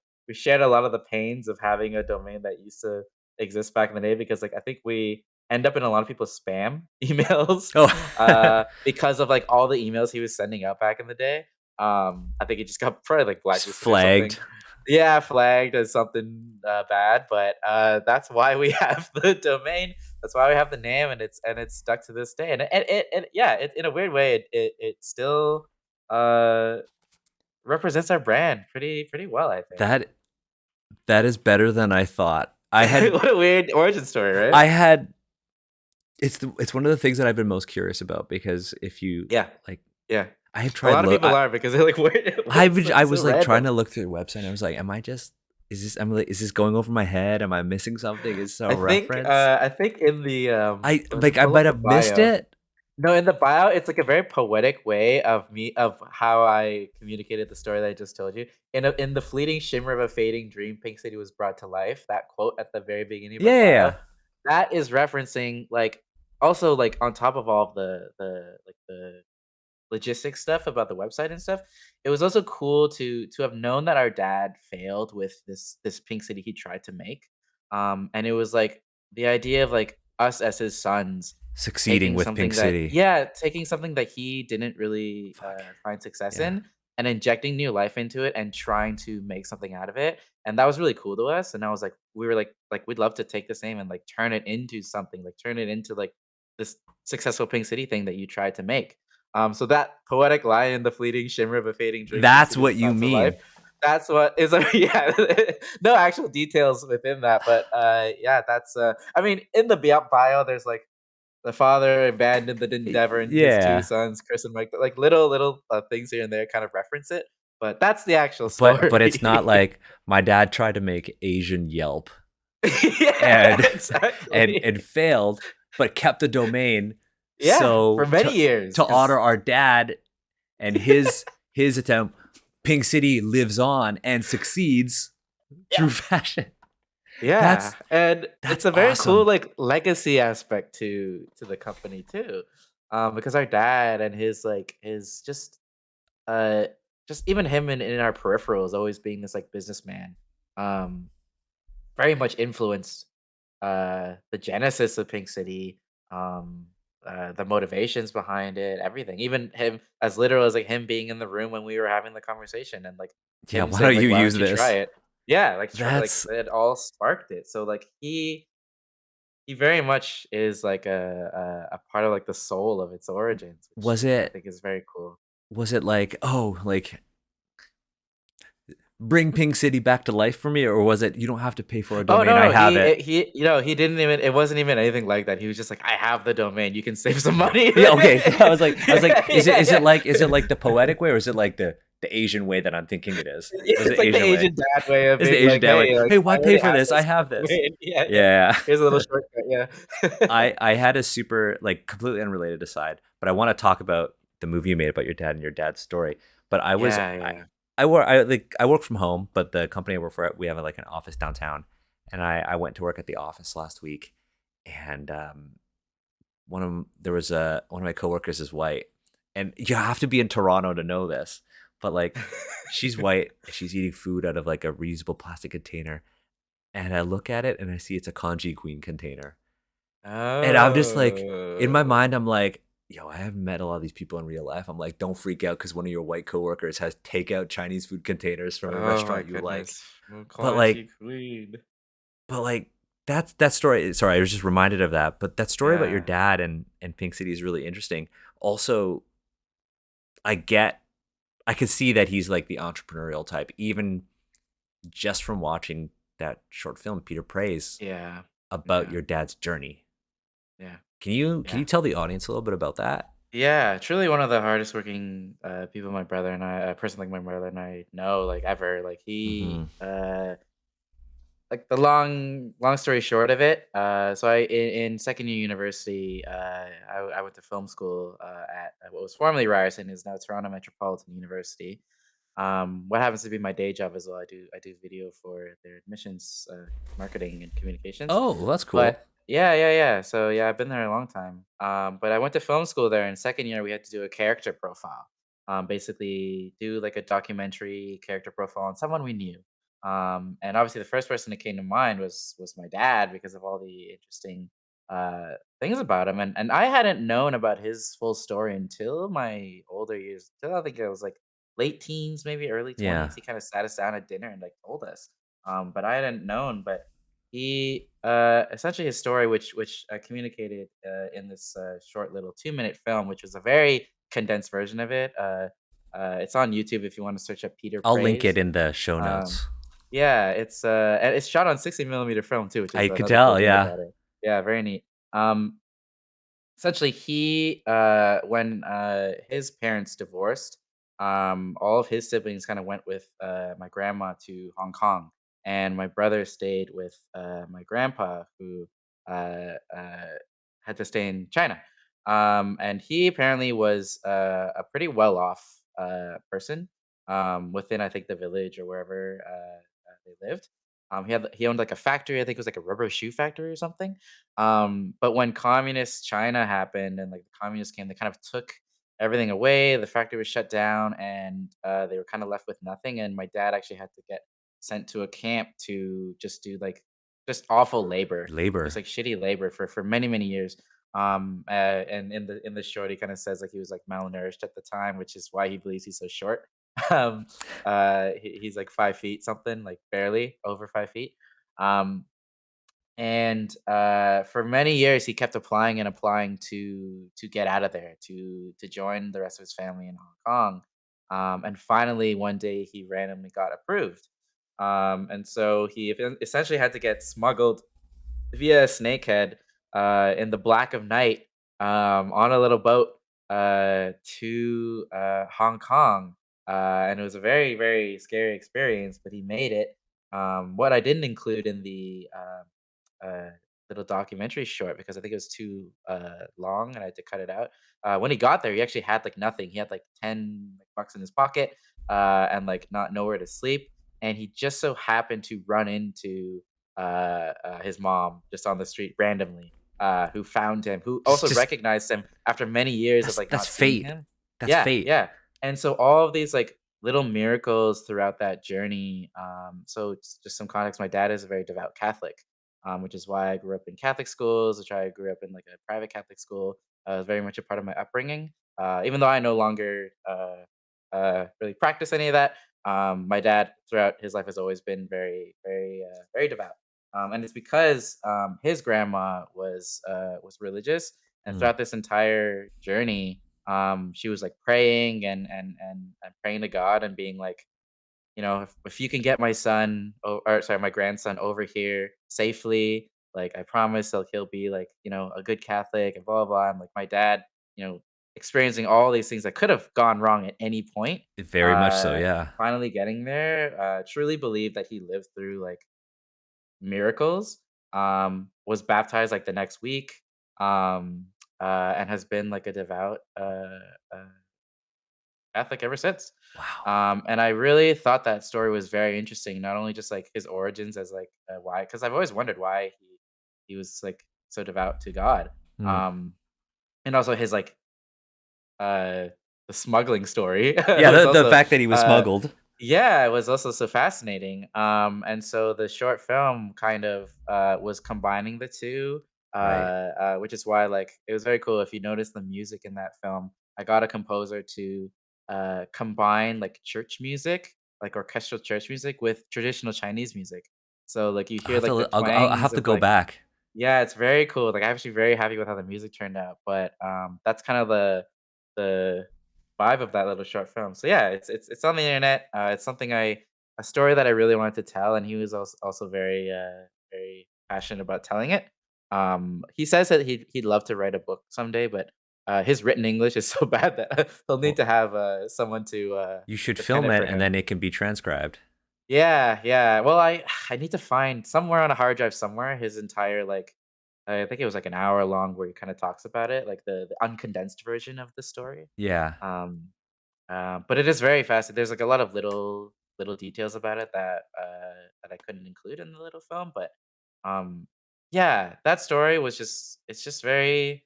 lot of the pains of having a domain that used to exist back in the day, because like I think we end up in a lot of people's spam emails Oh. because of like all the emails he was sending out back in the day. I think he just got probably like Just blacklisted or something. flagged. Yeah, flagged as something bad, but that's why we have the domain. That's why we have the name, and it's stuck to this day. And yeah, in a weird way, it still uh, represents our brand pretty well, I think. That that is better than I thought. I had What a weird origin story, right? I had it's one of the things that I've been most curious about because if you Yeah, like yeah. I have A tried lot of people are because they're like, "Where? What's I so, was so like trying random?" to look through the website and I was like, am I just is this going over my head? Am I missing something? Is this a reference? I think in the when you I pull might up the have missed bio, it. no, in the bio, it's like a very poetic way of how I communicated the story that I just told you. In the fleeting shimmer of a fading dream, Pink City was brought to life. That quote at the very beginning of Yeah, our yeah, bio, yeah. that is referencing like also like on top of all of the like the logistics stuff about the website and stuff. It was also cool to have known that our dad failed with this Pink City he tried to make. And it was like the idea of like us as his sons Succeeding taking with Pink something that City. yeah, taking something that he didn't really Fuck. find success Yeah. in and injecting new life into it and trying to make something out of it. And that was really cool to us. And I was like, we were like we'd love to take this name and like turn it into something, like turn it into like this successful Pink City thing that you tried to make. So that poetic line in the fleeting shimmer of a fading dream, Pink That's City was what you brought to life. mean. That's what is a yeah. No actual details within that, but yeah, that's I mean, in the bio, there's like the father abandoned the endeavor and his two Yeah. sons, Chris and Mike. Like little things here and there kind of reference it, but that's the actual But it's not story. like my dad tried to make Asian Yelp Yeah, and exactly. and failed, but kept the domain. Yeah, for So many years, to honor because our dad and his attempt, Pink City lives on and succeeds yeah. through fashion. Yeah, That's and that's it's a very cool, awesome. like, legacy aspect to the company too, because our dad and his, like, his uh, just even him in our peripherals always being this, like, businessman, um, very much influenced, the genesis of Pink City, um, the motivations behind it, everything. Even him as literal as, like, him being in the room when we were having the conversation and, like, Yeah, him why saying, don't like, you "Why use don't you try this? it?" Yeah, like, try like, That's it all sparked it. So, like, he very much is, like, a part of, like, the soul of its origins, was which I it think is very cool. was it like, oh, like bring Pink City back to life for me, or was it you don't have to pay for a Oh, domain, no, I no, have it? he didn't even it wasn't even anything like that. He was just like, "I have the domain, you can save some money." Yeah, okay. So I was like, Yeah, yeah, yeah. is it like the poetic way or is it like the Asian way that I'm thinking it is? Or is It's it like the Asian way? Asian dad way of It's the being Asian like, dad way. "Hey, like, Hey, I why pay already for have this? I this have this. domain." Yeah, yeah. Yeah. Here's a little shortcut, yeah. I had a super like completely unrelated aside, but I want to talk about the movie you made about your dad and your dad's story. But Yeah, yeah. I work from home, but the company I work for, we have like an office downtown, and I went to work at the office last week, and one of my coworkers is white, and you have to be in Toronto to know this, but like she's white, she's eating food out of like a reusable plastic container, and I look at it and I see it's a Kanji Queen container, and I'm just like in my Oh. mind I'm like. Yo, I haven't met a lot of these people in real life. I'm like, don't freak out because one of your white coworkers has takeout Chinese food containers from a Oh my restaurant you like. goodness. Oh, But like, Kanji queen. but like that story. Sorry, I was just reminded of that. But that story about your Yeah, dad and Pink City is really interesting. Also, I get, I could see that he's like the entrepreneurial type, even just from watching that short film, Peter Praise, yeah, about yeah, your dad's journey. yeah, Can yeah. you tell the audience a little bit about that? Yeah, truly one of the hardest working people my brother and I, a person like my brother and I know, like ever. Like Hmm. he, like the long story short of it. So in second year university, I went to film school at what was formerly Ryerson, is now Toronto Metropolitan University. What happens to be my day job as well. I do video for their admissions, marketing and communications. Oh, well, that's cool. But yeah, yeah, yeah. So yeah, I've been there a long time. But I went to film school there. In second year, we had to do a character profile. Basically, do like a documentary character profile on someone we knew. And obviously, the first person that came to mind was my dad because of all the interesting things about him. And I hadn't known about his full story until my older years. Until I think I was like late teens, maybe early Yeah, 20s. He kind of sat us down at dinner and like told us. But I hadn't known. But he essentially his story, which communicated in this short little 2-minute film, which was a very condensed version of it. It's on YouTube if you want to search up Peter I'll link it Praise. in the show Um, notes. Yeah, and it's shot on 60 millimeter film too, which is I could another cool tell, thing yeah. about it. Yeah, very neat. Essentially, he when his parents divorced, all of his siblings kind of went with my grandma to Hong Kong, and my brother stayed with my grandpa, who uh, uh, had to stay in China. And he apparently was a pretty well off person within, I think, the village or wherever they lived. He owned like a factory. I think it was like a rubber shoe factory or something. But when communist China happened and like the communists came, they kind of took everything away. The factory was shut down, and they were kind of left with nothing. And my dad actually had to get sent to a camp to just do like just awful labor, just Labor. like shitty labor for many years. And in the short, he kind of says like he was like malnourished at the time, which is why he believes he's so short. um, he's like 5 feet something, like barely over 5 feet. Um, and for many years, he kept applying and applying to get out of there, to join the rest of his family in Hong Kong. And finally, one day, he randomly got approved. And so essentially had to get smuggled via a snakehead in the black of night on a little boat to Hong Kong. And it was a very, very scary experience, but he made it. What I didn't include in the uh, little documentary short because I think it was too long and I had to cut it out. When he got there, he actually had like nothing. He had like 10 bucks in his pocket and like not nowhere to sleep. And he just so happened to run into his mom just on the street randomly, who found him, who Just also just recognized him after many years of like that's not seeing fate. him. That's Yeah, fate. yeah. And so all of these like little miracles throughout that journey. So it's just some context. My dad is a very devout Catholic, which is why I grew up in Catholic schools, which I grew up in like a private Catholic school. It was very much a part of my upbringing. Even though I no longer really practice any of that, my dad throughout his life has always been very devout. And it's because his grandma was religious, and Mm. throughout this entire journey, she was like praying and praying to God and being like, if you can get my son, or sorry, my grandson over here safely, like I promise he'll be like, a good Catholic and blah blah blah. And like my dad, you know, experiencing all these things that could have gone wrong at any point, Very much so, yeah. finally getting there, truly believe that he lived through like miracles, was baptized like the next week, um, and has been like a devout uh Catholic ever since. Wow. And I really thought that story was very interesting, not only just like his origins as like why, because I've always wondered why he was like so devout to God, Mm. um, and also his like uh, the smuggling story Yeah, was the also fact that he was smuggled. yeah, it was also so fascinating. And so the short film kind of was combining the two, Right. which is why like it was very cool. If you notice the music in that film, I got a composer to combine like church music, like orchestral church music, with traditional Chinese music. So like you I'll hear have like the to I'll twangs have to of go like back. yeah, it's very cool. Like, I'm actually very happy with how the music turned out, but, that's kind of the vibe of that little short film. So, yeah, it's on the internet. It's something a story that I really wanted to tell, and he was also very passionate about telling it. He says that he'd love to write a book someday, but, his written English is so bad that he'll need Well, to have, someone you should to pen film it it for and him. then it can be transcribed. Yeah, yeah. Well, I need to find somewhere on a hard drive somewhere his entire like I think it was like an hour long where he kind of talks about it, like the uncondensed version of the story. Yeah. Um, but it is very fascinating. There's like a lot of little details about it that I couldn't include in the little film, but um, yeah, that story was it's just very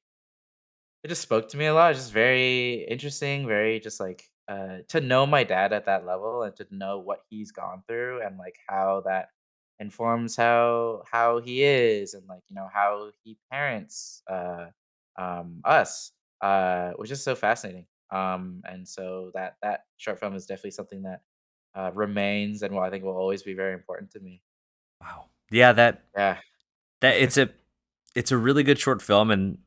it just spoke to me a lot. It's just very interesting, very just like to know my dad at that level and to know what he's gone through and like how that informs how he is and like how he parents us was just so fascinating. And so that short film is definitely something that remains and I think will always be very important to me. Wow. Yeah, Yeah. that it's a really good short film, and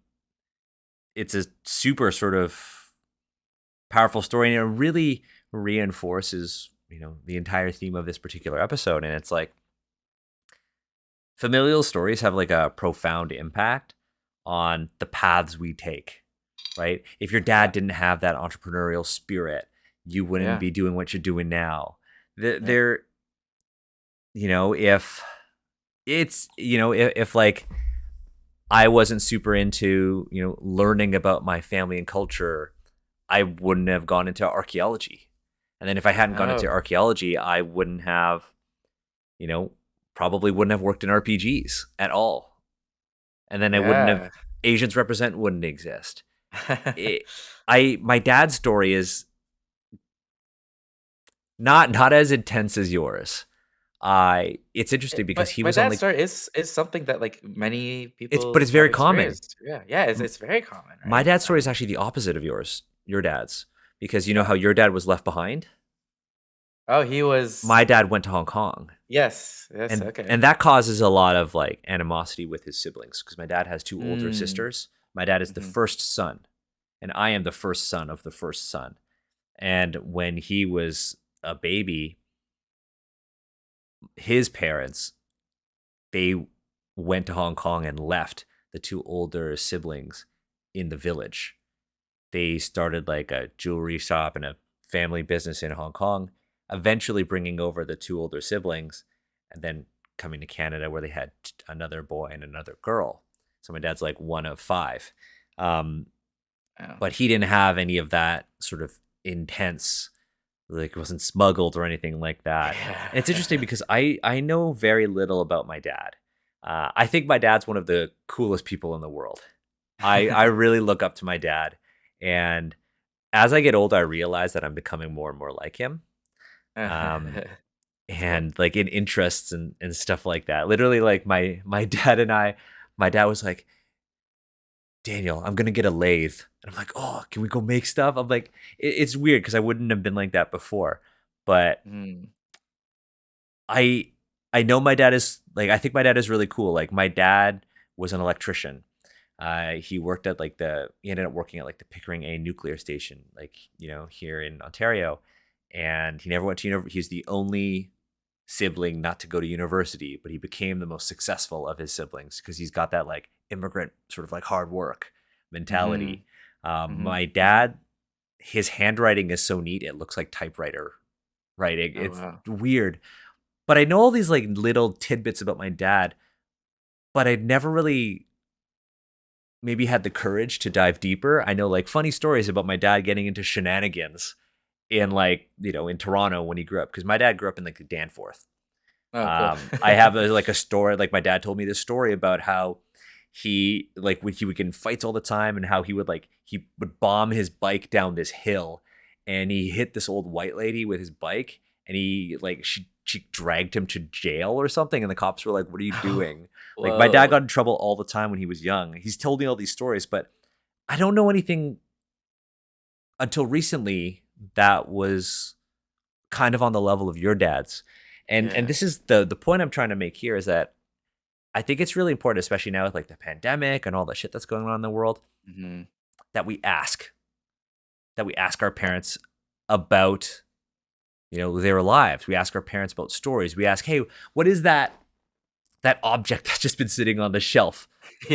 it's a super sort of powerful story, and it really reinforces the entire theme of this particular episode. And it's like familial stories have like a profound impact on the paths we take, right? If your Yeah. dad didn't have that entrepreneurial spirit, you wouldn't Yeah. be doing what you're doing now. Yeah. There, if it's, if like I wasn't super into, learning about my family and culture, I wouldn't have gone into archaeology. And then if I hadn't gone into Oh. archaeology, I wouldn't have, you know, probably wouldn't have worked in RPGs at all. And then I wouldn't have Yeah. Asians Represent wouldn't exist. It, my dad's story is not as intense as yours. It's interesting because he My was on dad's like story is something that, like, many but people it's have very common. experienced. Yeah, yeah, it's very common, My right? dad's story is actually the opposite of your dad's, because you know Yeah. how your dad was left behind. Oh, he was. My dad went to Hong Kong, Yes, yes, and okay. that causes a lot of like animosity with his siblings because my dad has two older Mm, sisters. My dad is the mhm. first son, and I am the first son of the first son. And when he was a baby, his parents, they went to Hong Kong and left the two older siblings in the village. They started like a jewelry shop and a family business in Hong Kong, eventually bringing over the two older siblings and then coming to Canada where they had another boy and another girl. So my dad's like one of five. Um, Yeah. but he didn't have any of that sort of intense, like it wasn't smuggled or anything like that. And it's interesting Yeah. because I know very little about my dad. I think my dad's one of the coolest people in the world. I really look up to my dad, and as I get older, I realize that I'm becoming more and more like him. Um, That's cool. and like in interests and stuff like that. Literally, like my dad and I, my dad was like, Daniel, I'm gonna get a lathe. And I'm like, oh, can we go make stuff? I'm like, it's weird because I wouldn't have been like that before. But Mm, I I know my dad is like I think my dad is really cool. Like my dad was an electrician. He worked at like he ended up working at like the Pickering A nuclear station, like here in Ontario, and he never went to university. He's the only sibling not to go to university, but he became the most successful of his siblings because he's got that like immigrant sort of like hard work mentality. mhm, mhm, My mhm. dad, his handwriting is so neat; it looks like typewriter writing. Oh, It's wow. weird, but I know all these like little tidbits about my dad, but I'd never really maybe had the courage to dive deeper. I know like funny stories about my dad getting into shenanigans in like, in Toronto when he grew up because my dad grew up in like Danforth. Oh, cool. I have like a story, like my dad told me this story about how he like when he would get in fights all the time and how he would bomb his bike down this hill and he hit this old white lady with his bike and he like she dragged him to jail or something and the cops were like, what are you doing? Like my dad Whoa. got in trouble all the time when he was young. He's told me all these stories, but I don't know anything until recently that was kind of on the level of your dad's. And Yeah. this is the point I'm trying to make here is that I think it's really important, especially now with like the pandemic and all the shit that's going on in the world, Mhm. that we ask our parents about their lives. We ask our parents about stories. We ask, hey, what is that object that's just been sitting on the shelf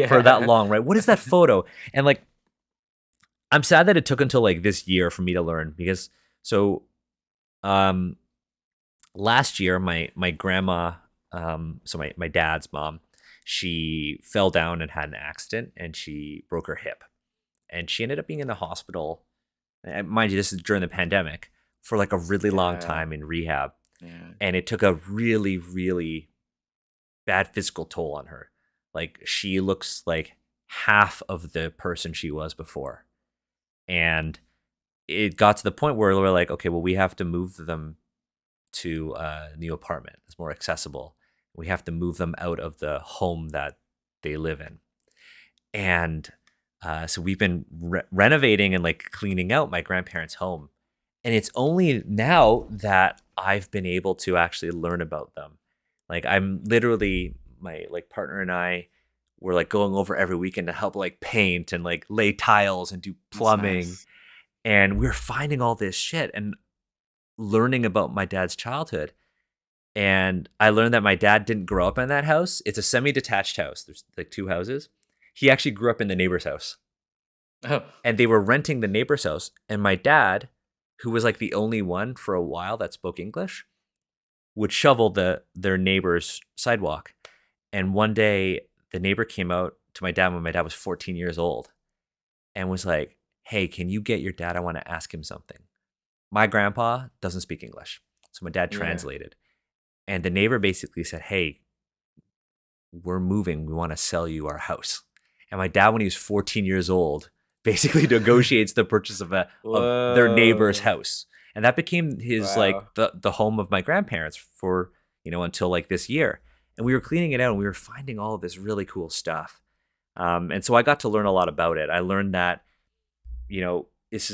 for that Yeah. long, right? What is that photo? And like, I'm sad that it took until like this year for me to learn because so um last year my grandma so my dad's mom, she fell down and had an accident and she broke her hip and she ended up being in the hospital, and mind you this is during the pandemic, for like a really long Yeah. time in rehab, Yeah. and it took a really really bad physical toll on her. Like she looks like half of the person she was before, and it got to the point where we're like, okay, well we have to move them to a new apartment that's more accessible. We have to move them out of the home that they live in. And so we've been renovating and like cleaning out my grandparents' home. And it's only now that I've been able to actually learn about them. Like I'm literally my like partner and I were like going over every weekend to help like paint and like lay tiles and do That's plumbing. nice. And we're finding all this shit. And learning about my dad's childhood. And I learned that my dad didn't grow up in that house. It's a semi-detached house. There's like two houses. He actually grew up in the neighbor's house. Oh. And they were renting the neighbor's house. And my dad, who was like the only one for a while that spoke English, would shovel their neighbor's sidewalk. And one day the neighbor came out to my dad when my dad was 14 years old and was like, "Hey, can you get your dad? I want to ask him something." My grandpa doesn't speak English. So my dad Yeah. translated. And the neighbor basically said, "Hey, we're moving. We want to sell you our house." And my dad, when he was 14 years old, basically negotiates the purchase of their neighbor's Whoa. house. And that became his like Wow. the home of my grandparents for, until like this year. And we were cleaning it out and we were finding all of this really cool stuff. And so I got to learn a lot about it. I learned that, it's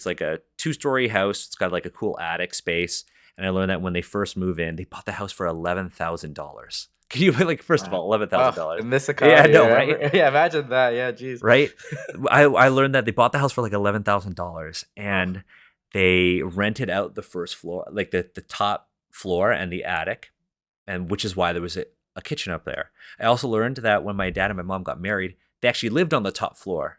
like a 2-story house. It's got like a cool attic space. And I learned that when they first move in, they bought the house for $11,000. Can you like first of Wow. all, eleven Oh, thousand dollars? in this Yeah, economy, no, right, yeah, imagine that. Yeah, jeez. right. I learned that they bought the house for like $11,000, Oh. and they rented out the first floor, like the top floor and the attic, and which is why there was a kitchen up there. I also learned that when my dad and my mom got married, they actually lived on the top floor,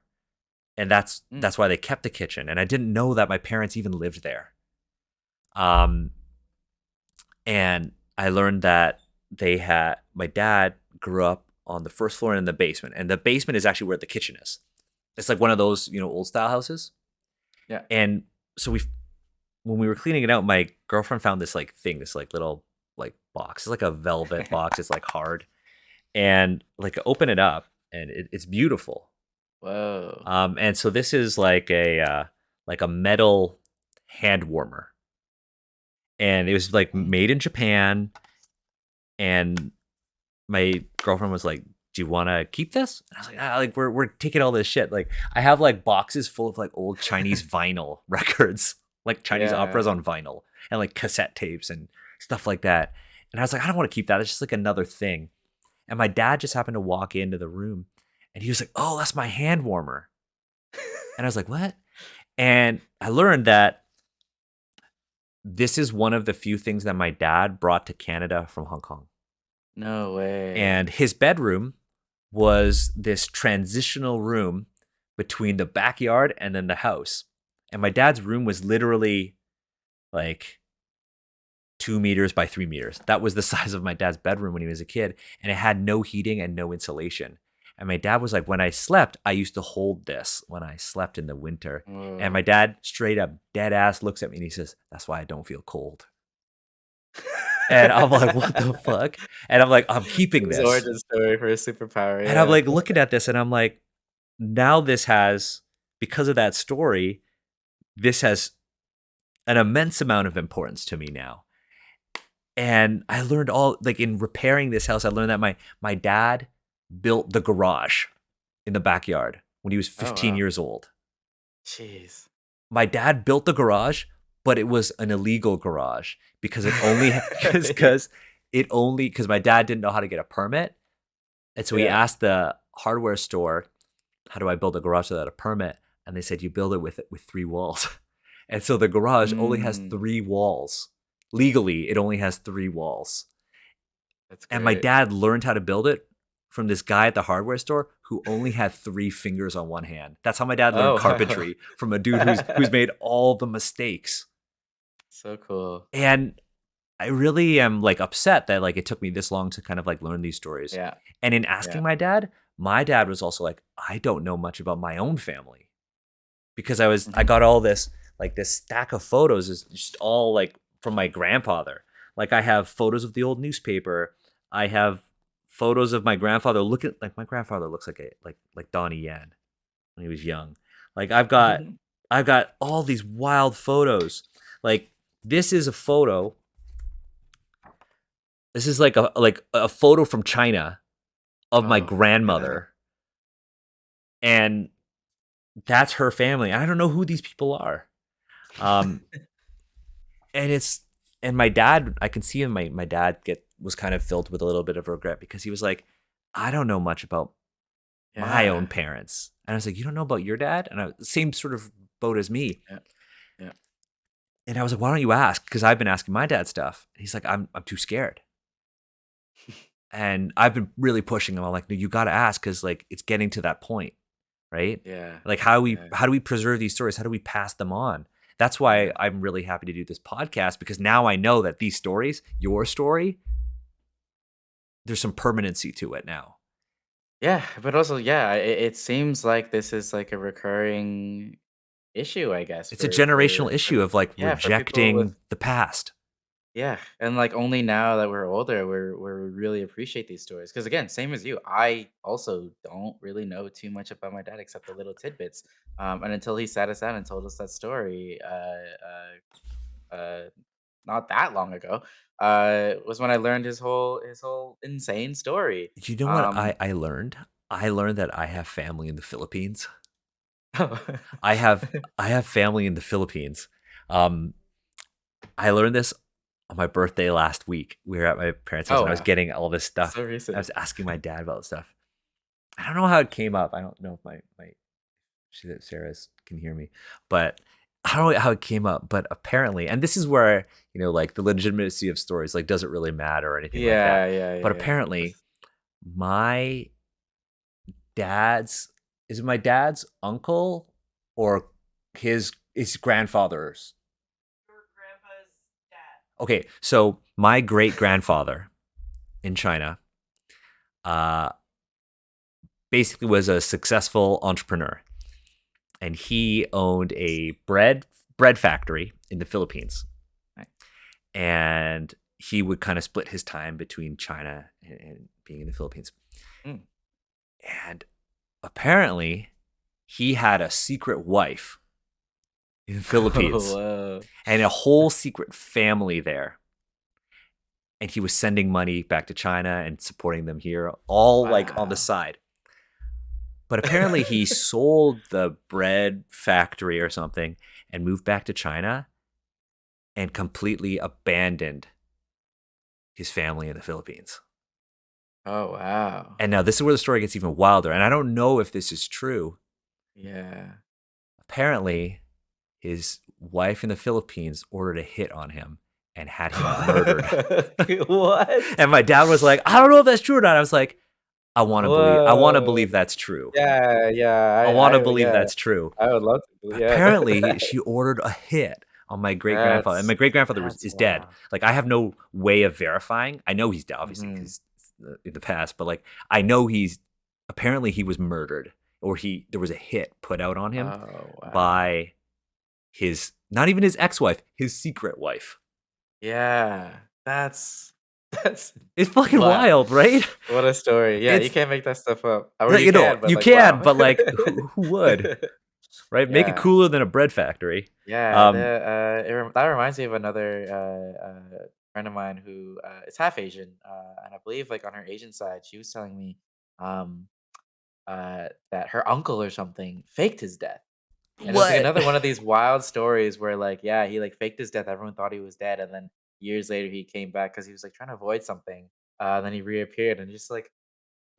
and that's Mm. that's why they kept the kitchen. And I didn't know that my parents even lived there. Um, and I learned that my dad grew up on the first floor and in the basement, and the basement is actually where the kitchen is. It's like one of those, old style houses. Yeah. And so when we were cleaning it out, my girlfriend found this like thing, this like little like box. It's like a velvet box. It's like hard, and like open it up, and it's beautiful. Whoa. And so this is like a metal hand warmer, and it was like Mm. made in Japan. And my girlfriend was like, "Do you want to keep this?" And I was like, like we're taking all this shit. Like I have like boxes full of like old Chinese vinyl records, like Chinese operas Yeah. on vinyl, and like cassette tapes and stuff like that. And I was like, I don't want to keep that. It's just like another thing. And my dad just happened to walk into the room, and he was like, "Oh, that's my hand warmer." And I was like, "What?" And I learned that this is one of the few things that my dad brought to Canada from Hong Kong. No way. And his bedroom was this transitional room between the backyard and then the house. And my dad's room was literally like 2 meters by 3 meters. That was the size of my dad's bedroom when he was a kid. And it had no heating and no insulation. And my dad was like, when I slept, I used to hold this when I slept in the winter. And my Whoa. dad, straight up, dead ass, looks at me and he says, "That's why I don't feel cold." And I'm like, "What the fuck?" And I'm like, "I'm keeping His this." origin story for a superpower, And I'm yeah. like looking at this and I'm like, now this has, because of that story, this has an immense amount of importance to me now. And I learned all like in repairing this house, I learned that my dad built the garage in the backyard when he was Oh, 15 wow. years old. Jeez. My dad built the garage, but it was an illegal garage because it only because my dad didn't know how to get a permit. And so he Yeah. asked the hardware store, "How do I build a garage without a permit?" And they said, "You build it with 3 walls." And so the garage only has Mm, 3 walls. Legally, it only has 3 walls. that's And my great. dad learned how to build it from this guy at the hardware store who only had 3 fingers on one hand. That's how my dad learned Oh, wow. carpentry, from a dude who's made all the mistakes. So cool. And I really am like upset that like it took me this long to kind of like learn these stories. Yeah, And in yeah. asking my dad was also like, "I don't know much about my own family." Because I Mhm. got all this like this stack of photos is just all like from my grandfather. Like I have photos of the old newspaper. I have photos of my grandfather looking like my grandfather looks like like Donnie Yen when he was young. Like I've got all these wild photos. Like this is a photo. This is like a photo from China of my Oh, yeah. grandmother, and that's her family. I don't know who these people are. Um, and it's and my dad, I can see him. My dad get was kind of filled with a little bit of regret because he was like, "I don't know much about my own Yeah, parents," and I was like, "You don't know about your dad?" And same sort of boat as me. yeah, yeah. And I was like, why don't you ask? Because I've been asking my dad stuff. And he's like, I'm too scared. And I've been really pushing him. I'm like, no, you got to ask because like it's getting to that point, right? Yeah. Like Yeah. how do we preserve these stories? How do we pass them on? That's why Yeah. I'm really happy to do this podcast because now I know that these stories, your story, there's some permanency to it now. Yeah, but also, yeah, it seems like this is like a recurring issue, I guess, It's a generational issue of like yeah, for people with rejecting the past. yeah, and like only now that we're older, we really appreciate these stories. Because again, same as you, I also don't really know too much about my dad except the little tidbits. And until he sat us down and told us that story, not that long ago, was when I learned his whole insane story. You know what Um, I learned? I learned that I have family in the Philippines. oh, I have I have family in the Philippines. Um, I learned this on my birthday last week. We were at my parents' house, and I was wow, getting all this so stuff. I recent. was asking my dad about stuff. I don't know how it came up. I don't know if my Sarah's can hear me, but I don't know how it came up. But apparently, and this is where like the legitimacy of stories like doesn't really matter or anything like that. Yeah, yeah, But yeah, yeah. apparently, my dad's is it my dad's uncle or his grandfather's. Okay, so my great grandfather in China, uh, basically was a successful entrepreneur, and he owned a bread factory in the Philippines, Right. and he would kind of split his time between China and being in the Philippines. Mm. And apparently, he had a secret wife in the Oh, Philippines wow. and a whole secret family there. And he was sending money back to China and supporting them here, all like on the Wow. side. But apparently, he sold the bread factory or something and moved back to China and completely abandoned his family in the Philippines. Oh, wow. And now this is where the story gets even wilder. And I don't know if this is true. Yeah. Apparently, his wife in the Philippines ordered a hit on him and had him murdered. What? And my dad was like, I don't know if that's true or not. I was like, I want to Whoa. believe that's true. Yeah, yeah, I want to believe yeah, that's true. I would love to, But yeah. apparently, she ordered a hit on my great grandfather, and my That's great grandfather that's is dead. wild. Like I have no way of verifying. I know he's dead, obviously, Mhm. because in the past. But like I know he's apparently he was murdered, or there was a hit put out on him Oh, wow. by his not even his ex-wife, his secret wife. Yeah. That's It's fucking wow. wild, right? What a story. Yeah, you It's can't make that stuff up. Or like, you can, but you like, can, wow. but like who would, right? Make it Yeah. cooler than a bread factory. Yeah, Um, that reminds me of another friend of mine who is half Asian, and I believe like on her Asian side, she was telling me um, that her uncle or something faked his death, and it was like what? another one of these wild stories where like yeah, he like faked his death. Everyone thought he was dead, and then years later he came back because he was like trying to avoid something. Then he reappeared, and just like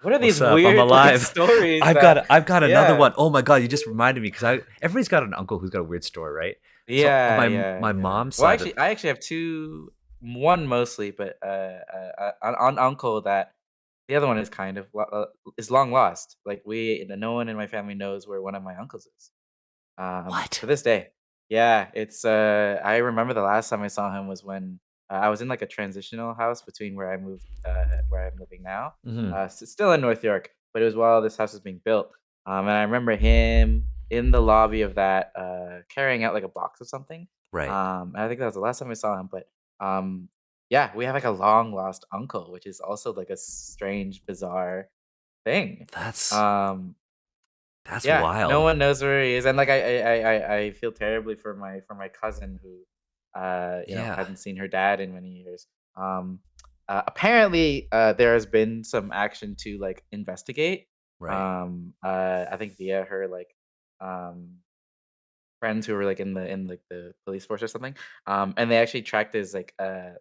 what are these What's up? I'm weird like alive. stories that I've got another yeah one. Oh my god, you just reminded me because I everybody's got an uncle who's got a weird story, right? So on Yeah, yeah, my yeah. mom's Well, side, I actually have 2, 1 mostly, but, an uncle that the other one is kind of is long lost. Like, no one in my family knows where one of my uncles is, what? to this day. Yeah, I remember the last time I saw him was when, I was in, like, a transitional house between where I'm living now, Hmm. still in North York, but it was while this house was being built, and I remember him in the lobby of that, carrying out, like, a box of something, Right. and I think that was the last time I saw him, but, um, yeah, we have, like, a long lost uncle, which is also, like, a strange, bizarre thing. That's Um yeah, no wild. one knows where he is, and, like, I feel terribly for my cousin who, Yeah. hadn't seen her dad in many years. Um, apparently, there has been some action to, like, investigate, Right. I think via her, like, um, friends who were, like, like, the police force or something, and they actually tracked his, like,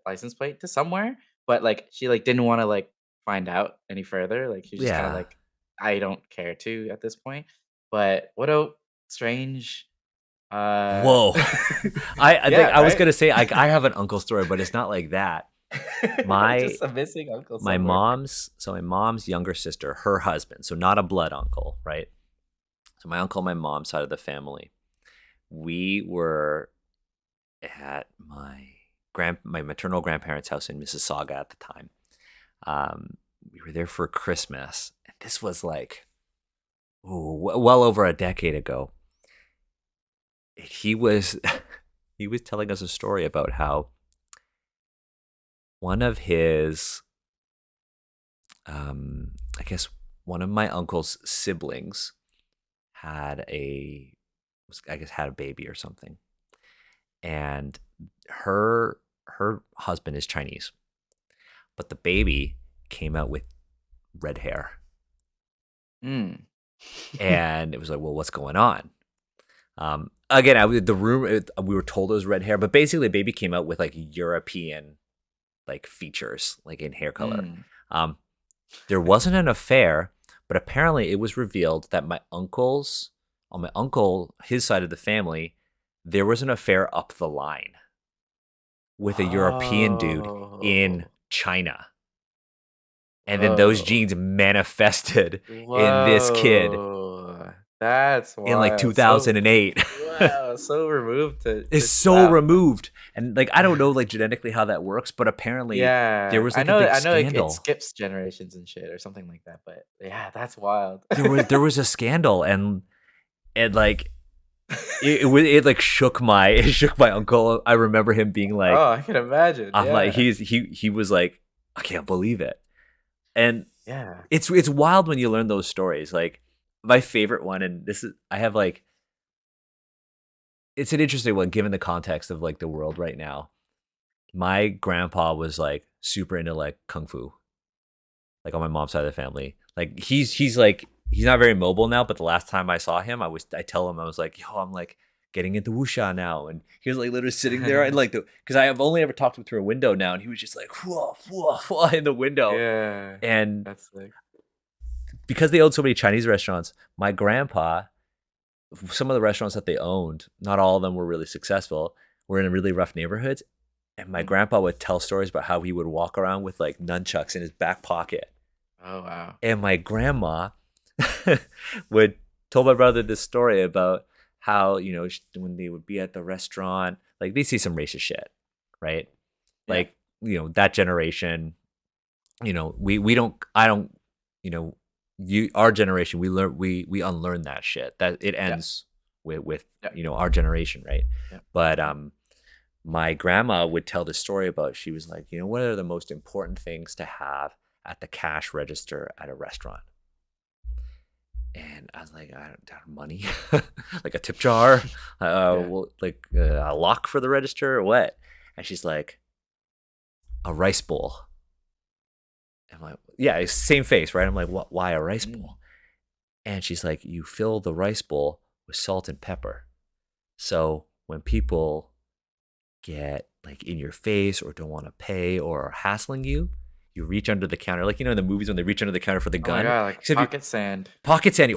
license plate to somewhere, but, like, she, like, didn't wanna, like, find out any further, like, she was just kinda Yeah. like, "I don't care to at this point," but what a strange Uh, Whoa. I think yeah, I was right? gonna say I have an uncle story, but it's not like that. My Just a missing uncle my somewhere. mom's so my mom's younger sister, her husband, so not a blood uncle, right? So my uncle, my mom's side of the family, we were at my maternal grandparents' house in Mississauga at the time. We were there for Christmas, and this was like well over a decade ago. He was he was telling us a story about how one of his I guess one of my uncle's siblings had had a baby or something, and her husband is Chinese, but the baby came out with red hair, Mm. and it was like, well, what's going on? Again, we were told it was red hair, but basically, the baby came out with like European like features, like in hair color. Mm. Um, there wasn't an affair, but apparently it was revealed that on my uncle, his side of the family, there was an affair up the line with a European dude in Oh. China. And then those Whoa. genes manifested in this kid Whoa. That's in like wild. So 2008. wow, so removed to It's just so wow. removed. And like I don't know like genetically how that works, but apparently there Yeah. was like a big I know it scandal. skips generations and shit or something like that, but yeah, that's wild. There was a scandal, and like it like shook my it shook my uncle. I remember him being like, Oh, I can imagine. I'm like Yeah. he was like, I can't believe it. And Yeah. it's wild when you learn those stories. Like my favorite one, and this is I have like it's an interesting one given the context of like the world right now. My grandpa was like super into like kung fu, like on my mom's side of the family. Like he's like he's not very mobile now, but the last time I saw him, I tell him I was like, yo, I'm like getting into wuxia now, and he was like literally sitting there and like because I have only ever talked to him through a window now, and he was just like whoa, whoa, whoa, in the window, Yeah. and That's like because they owned so many Chinese restaurants, my grandpa, some of the restaurants that they owned, not all of them were really successful, were in really rough neighborhoods. And my mm. grandpa would tell stories about how he would walk around with like nunchucks in his back pocket. Oh wow. And my grandma would told my brother this story about how, when they would be at the restaurant, like they see some racist shit, right? Yeah. Like, that generation, we don't, I don't, you know, our generation, we unlearn that shit. That it Yeah. ends with Yeah. our generation, right? Yeah. But Yeah. my grandma would tell the story about she was like, what are the most important things to have at the cash register at a restaurant? And I was like, I don't have money, like a tip jar, Yeah. well, like a lock for the register or what? And she's like, a rice bowl. I'm like, yeah, it's same face, right? I'm like, what? Why a rice Mm. bowl? And she's like, you fill the rice bowl with salt and pepper. So when people get like in your face or don't want to pay or are hassling you, you reach under the counter, like in the movies when they reach under the counter for the Oh my gun. god, like Except you pocket sand. pockets and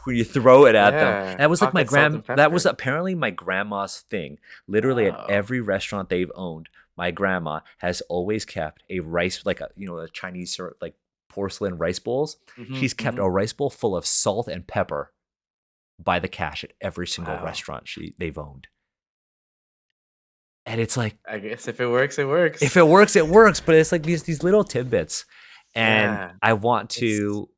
you throw it at them. Yeah. That was like Pocket salt and that was pepper. apparently my grandma's thing. Literally at Oh. every restaurant they've owned, my grandma has always kept a rice, like a Chinese sort of like porcelain rice bowls. Mhm. She's kept Mhm. a rice bowl full of salt and pepper by the cash at every single Wow. restaurant they've owned. And it's like, I guess if it works, it works. if it works, it works. But it's like these little tidbits, and Yeah. It's I want to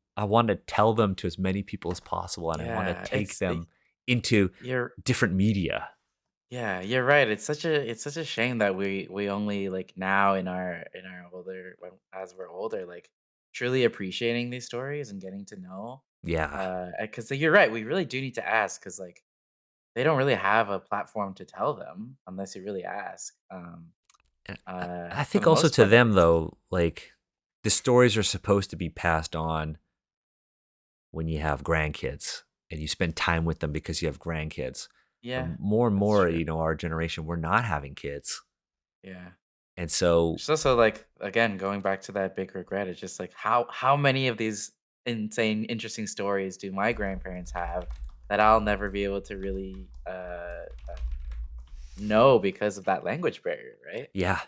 tell them to as many people as possible, and I want to yeah, take them into you're different media. yeah, you're right. It's such a shame that we only like now in our older as we're older like truly appreciating these stories and getting to know Yeah, cuz you're right. We really do need to ask cuz like they don't really have a platform to tell them unless you really ask. and I For think the also most to part at them least. though, like the stories are supposed to be passed on when you have grandkids and you spend time with them because you have grandkids. But Yeah, more and that's more, true. our generation, we're not having kids, Yeah. and so It's also like again going back to that big regret. It's just like how many of these insane interesting stories do my grandparents have that I'll never be able to really know because of that language barrier, right? Yeah.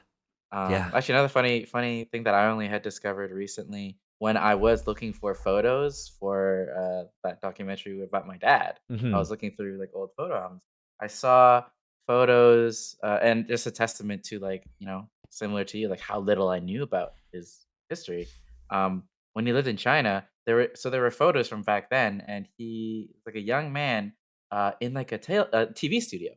Yeah. Actually, another funny thing that I only had discovered recently when I was looking for photos for that documentary about my dad. I Mhm. was looking through like old photo albums. I saw photos, and just a testament to like similar to you, like how little I knew about his history. When he lived in China, there were photos from back then, and he was like a young man in like a TV studio,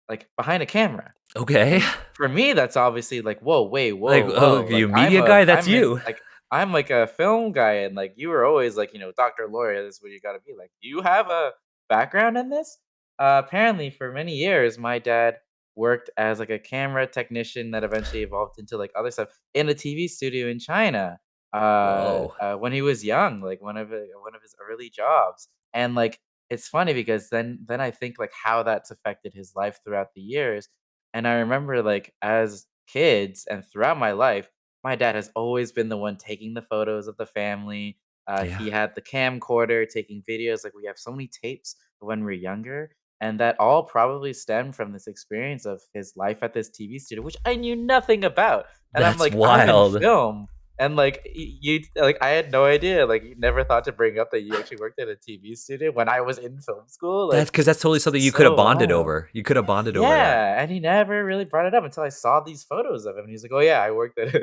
like behind a camera. Okay. And for me, that's obviously like, "Whoa, wait, Like, whoa, oh, whoa." Like you media guy? That's I'm in you. like I'm like a film guy, and like you were always like, doctor, lawyer, this is what you gotta be like. You have a background in this? Apparently for many years, my dad worked as like a camera technician that eventually evolved into like other stuff in a TV studio in China. Whoa. When he was young, like one of his early jobs. And like it's funny because then I think like how that's affected his life throughout the years. And I remember, like, as kids and throughout my life, my dad has always been the one taking the photos of the family. Yeah. He had the camcorder taking videos. Like, we have so many tapes of when we were younger. And that all probably stemmed from this experience of his life at this TV studio, which I knew nothing about. And I'm That's like, I'm in wild. film. And like you like I had no idea. Like you never thought to bring up that you actually worked at a TV studio when I was in film school. That's Like because that's totally it's something you could have so bonded wild. over. You could have bonded over that. Yeah, and he never really brought it up until I saw these photos of him, and he's like, "Oh yeah, I worked at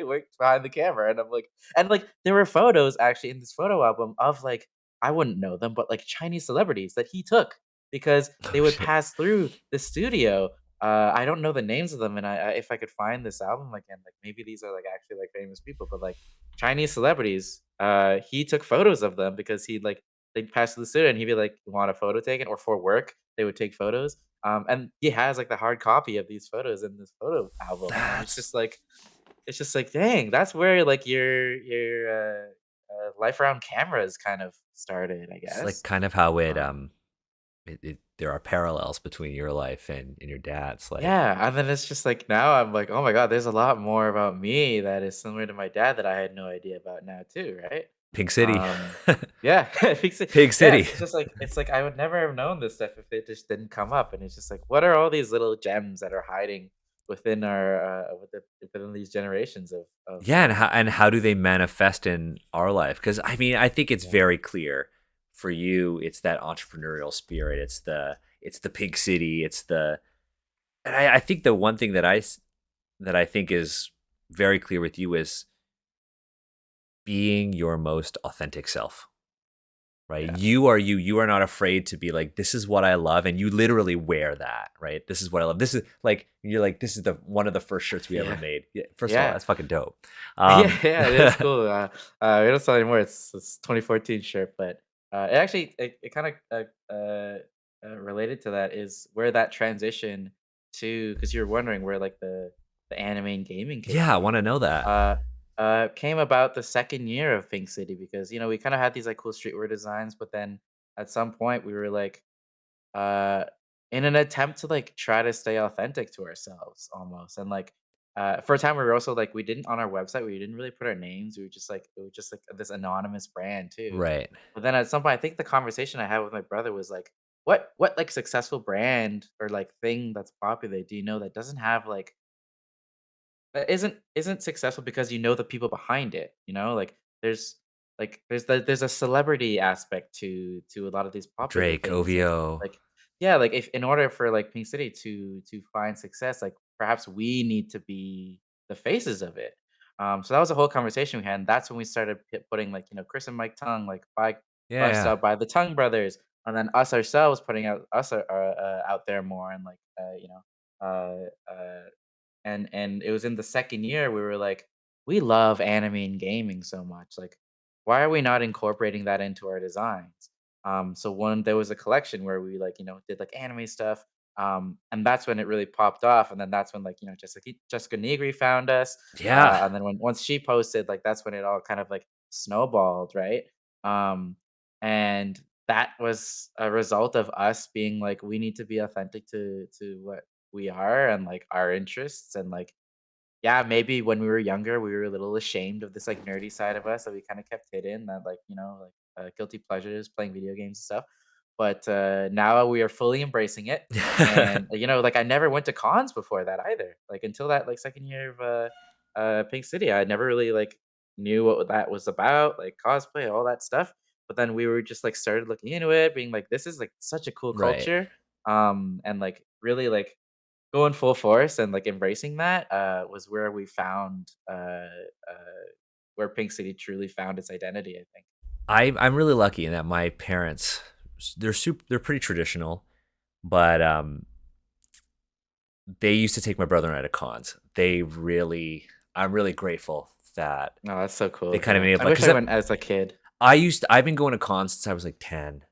I worked behind the camera," and I'm like there were photos actually in this photo album of like I wouldn't know them, but like Chinese celebrities that he took because Oh, they would shit. pass through the studio. I don't know the names of them, and if I could find this album again, like maybe these are like actually like famous people, but like Chinese celebrities, he took photos of them because he'd like they'd pass through the studio and he'd be like, "Want a photo taken?" Or for work, they would take photos. And he has like the hard copy of these photos in this photo album, and That's it's just like, dang, that's where like your life around cameras kind of started, I it's like guess. kind of how Um, there are parallels between your life and your dad's, like, yeah, and then it's just like now I'm like, oh my god, there's a lot more about me that is similar to my dad that I had no idea about now too, right? Pink City. Um, yeah, Pink yeah, City. it's like I would never have known this stuff if it just didn't come up, and it's just like, what are all these little gems that are hiding within within these generations of Yeah, and how do they manifest in our life? Because I mean, I think it's yeah, very clear for you. It's that entrepreneurial spirit. It's the Pink City. It's the and I think the one thing that I think is very clear with you is being your most authentic self. Right? yeah, You are you. You are not afraid to be like, this is what I love, and you literally wear that. Right? This is what I love. This is like you're like this is the one of the first shirts we ever yeah, made. Yeah, first of all, yeah. that's fucking dope. Yeah, Um, yeah, it is cool. We don't sell anymore. It's 2014 shirt, but it actually it kind of related to that is where that transition to because you're wondering where like the anime and gaming came yeah, I from. want to know that. Uh, came about the second year of Pink City because we kind of had these like cool streetwear designs, but then at some point we were like uh, in an attempt to like try to stay authentic to ourselves almost. And like for a time we were also like we didn't on our website we didn't really put our names. We were just like it was just like this anonymous brand too. Right. But then at some point I think the conversation I had with my brother was like, what like successful brand or like thing that's popular do you know that doesn't have isn't successful because you know the people behind it, Like, there's a celebrity aspect to a lot of these popular Drake, things, and, OVO. like yeah, like, if in order for, like, Pink City to find success, like, perhaps we need to be the faces of it. So that was a whole conversation we had, and that's when we started putting, like, Chris and Mike Tung, like, Yeah, bust yeah. out by the Tung brothers, and then us ourselves putting us, out there more and, like, and it was in the second year we were like, "We love anime and gaming so much, like, why are we not incorporating that into our designs?" So one there was a collection where we, like, did, like, anime stuff, and that's when it really popped off, and then that's when, like, Jessica Negri found us, Yeah. and then once she posted, like, that's when it all kind of, like, snowballed, right? Um, and that was a result of us being like, "We need to be authentic to what we are and, like, our interests," and, like, yeah, maybe when we were younger, we were a little ashamed of this, like, nerdy side of us that we kinda kept hidden that, like, guilty pleasures, playing video games and stuff. but now we are fully embracing it. And like I never went to cons before that either. Like until that like second year of Pink City, I never really like knew what that was about, like cosplay, all that stuff. But then we were just like started looking into it, being like, this is like such a cool Right. culture, and like really like going full force and like embracing that was where we found where Pink City truly found its identity, I think. I'm really lucky in that my parents, they're pretty traditional, but they used to take my brother and I to cons. I'm really grateful that Oh, that's so they cool. kind of Yeah, made it I like, wish because I went as a kid. I've been going to cons since I was like 10.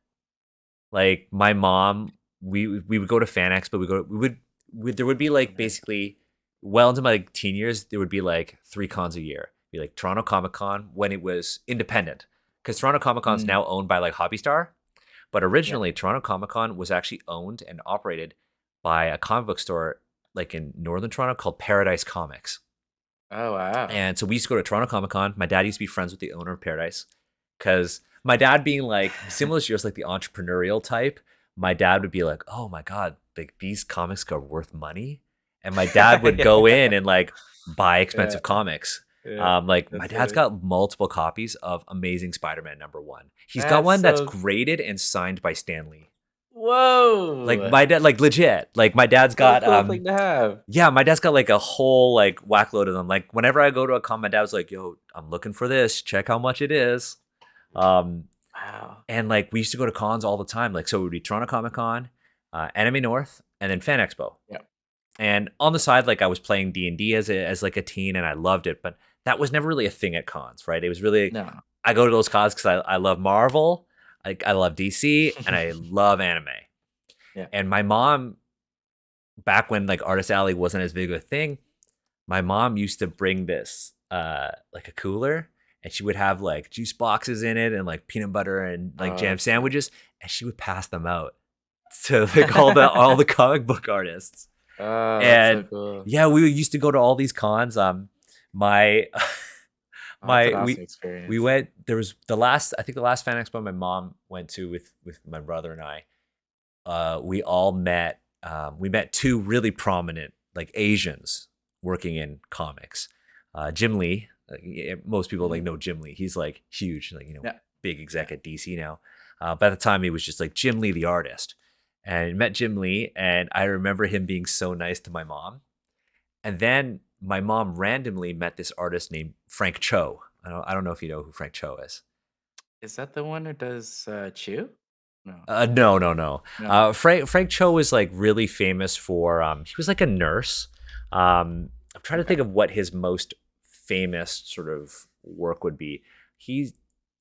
Like my mom, we would go to Fan Expo. There would be Oh, like nice. basically well into my like teen years, there would be like 3 cons a year. Be like Toronto Comic Con when it was independent, because Toronto Comic Con is Mm, now owned by like Hobby Star, but yeah. originally Toronto Comic Con was actually owned and operated by a comic book store like in northern Toronto called Paradise Comics. Oh, wow. And so we used to go to Toronto Comic Con. My dad used to be friends with the owner of Paradise, because my dad being like similar to yours, like the entrepreneurial type, my dad would be like, "Oh my god, like these comics are worth money," and my dad would go in Yeah, and like buy yeah, expensive comics. yeah. Like my That's dad's funny. got multiple copies of Amazing Spider-Man #1. He's got That's one that's so graded and signed by Stan Lee. Like whoa! my dad, like legit. Like my dad's What a got cool thing to have. yeah, my dad's got like a whole like whack load of them. Like whenever I go to a con, my dad's like, "Yo, I'm looking for this. Check how much it is." Um, Wow. and like we used to go to cons all the time. Like so, it would be Toronto Comic Con, Anime North, and then Fan Expo. Yeah. And on the side, like I was playing D&D as like a teen, and I loved it. But that was never really a thing at cons, right? It was really, No. I go to those cons because I love Marvel, I love DC, and I love anime. Yeah. And my mom, back when like Artist Alley wasn't as big of a thing, my mom used to bring this like a cooler, and she would have like juice boxes in it and like peanut butter and like Oh, jam that's cool. sandwiches, and she would pass them out to like all the comic book artists. Oh, that's so And cool. yeah, we used to go to all these cons. My Oh, that's an my awesome we experience. went, there was the last, I think the last fan expo my mom went to with my brother and I, we all met. We met two really prominent like Asians working in comics. Jim Lee. Most people like Mhm. know Jim Lee. He's like huge, like Yeah. big exec Yeah. at DC now. But at the time, he was just like Jim Lee, the artist. And met Jim Lee, and I remember him being so nice to my mom. And then my mom randomly met this artist named Frank Cho. I don't know if you know who Frank Cho is. Is that the one who does Chew? No. No, no, no. No. Frank Cho is like really famous for he was like a nurse. I'm trying to think Okay. of what his most famous sort of work would be. He's It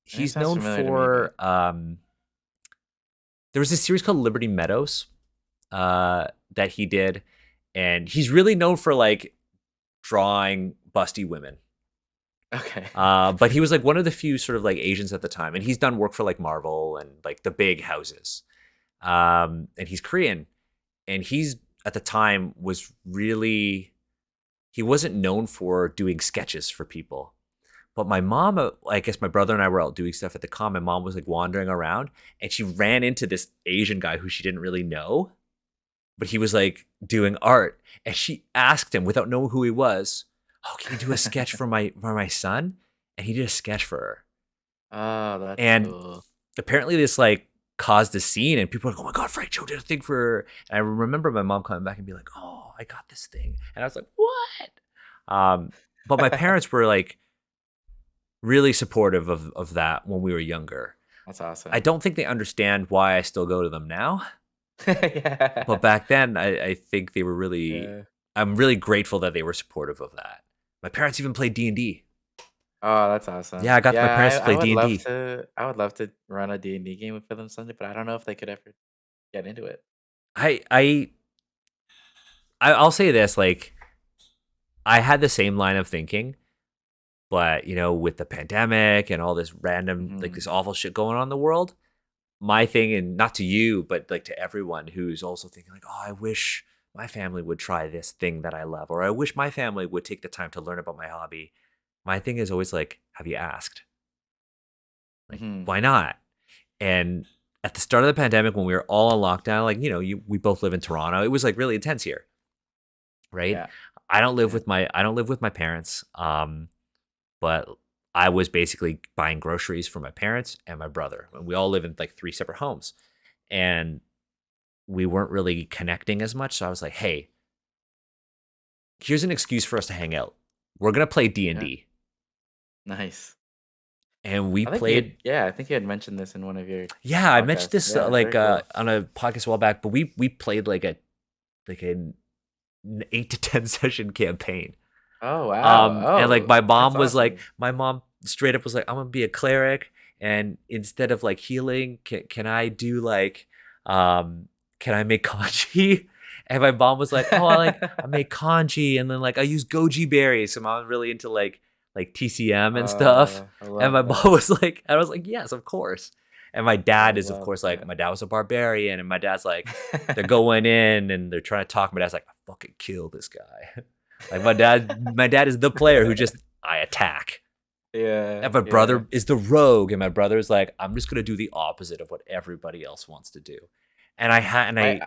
he's sounds known familiar to me, for but there was this series called Liberty Meadows that he did, and he's really known for like drawing busty women. okay. But he was like one of the few sort of like Asians at the time, and he's done work for like Marvel and like the big houses. And he's Korean, and he's at the time was really, he wasn't known for doing sketches for people. But my mom, I guess my brother and I were out doing stuff at the con. My mom was like wandering around, and she ran into this Asian guy who she didn't really know, but he was like doing art, and she asked him without knowing who he was, "Oh, can you do a sketch for my son?" And he did a sketch for her, Oh, that's and cool. apparently this like caused a scene, and people were like, "Oh my god, Frank Cho did a thing for her." And I remember my mom coming back and being like, "Oh, I got this thing," and I was like, "What?" But my parents were like really supportive of that when we were younger. That's I awesome. don't think they understand why I still go to them now, but Yeah. back then I think they were really, Yeah. I'm really grateful that they were supportive of that. My parents even played D&D. Oh, that's Yeah, awesome. I got my Yeah, parents to I play would love D&D. to run a D&D game for them someday, but I don't know if they could ever get into it. I I I'll say this, like I had the same line of thinking, but with the pandemic and all this random like Mhm. this awful shit going on in the world, my thing, and not to you, but like to everyone who's also thinking like, "Oh, I wish my family would try this thing that I love, or I wish my family would take the time to learn about my hobby." My thing is always like, have you asked? Like, Mhm. why not? And at the start of the pandemic when we were all on lockdown, like we both live in Toronto. It was like really intense here, right? Yeah. Yeah. I don't live with my parents, but I was basically buying groceries for my parents and my brother. And we all live in like three separate homes, and we weren't really connecting as much. So I was like, hey, here's an excuse for us to hang out. We're gonna play D and Yeah. D, Nice. and we played. I think you had mentioned this in one of your Yeah, I mentioned podcasts. this Yeah, like very cool. on a podcast a while back, but we played like an 8 to 10 session campaign. Oh, wow. And like Oh, that's awesome. my mom straight up was like, I'm gonna be a cleric, and instead of like healing, can I do like, um, can I make kanji? And my mom was like, oh, I make kanji, and then like I use goji berries. So I'm really into like TCM and stuff. I And my love mom that. was like, I was like, yes, of course. And my I dad is of love course like, that. my dad was a barbarian, and my dad's like, they're going in and they're trying to talk. My dad's like, I fucking kill this guy. Like my dad is the player who just I attack. Yeah, And my yeah. brother is the rogue, and my brother's like, I'm just gonna do the opposite of what everybody else wants to do. I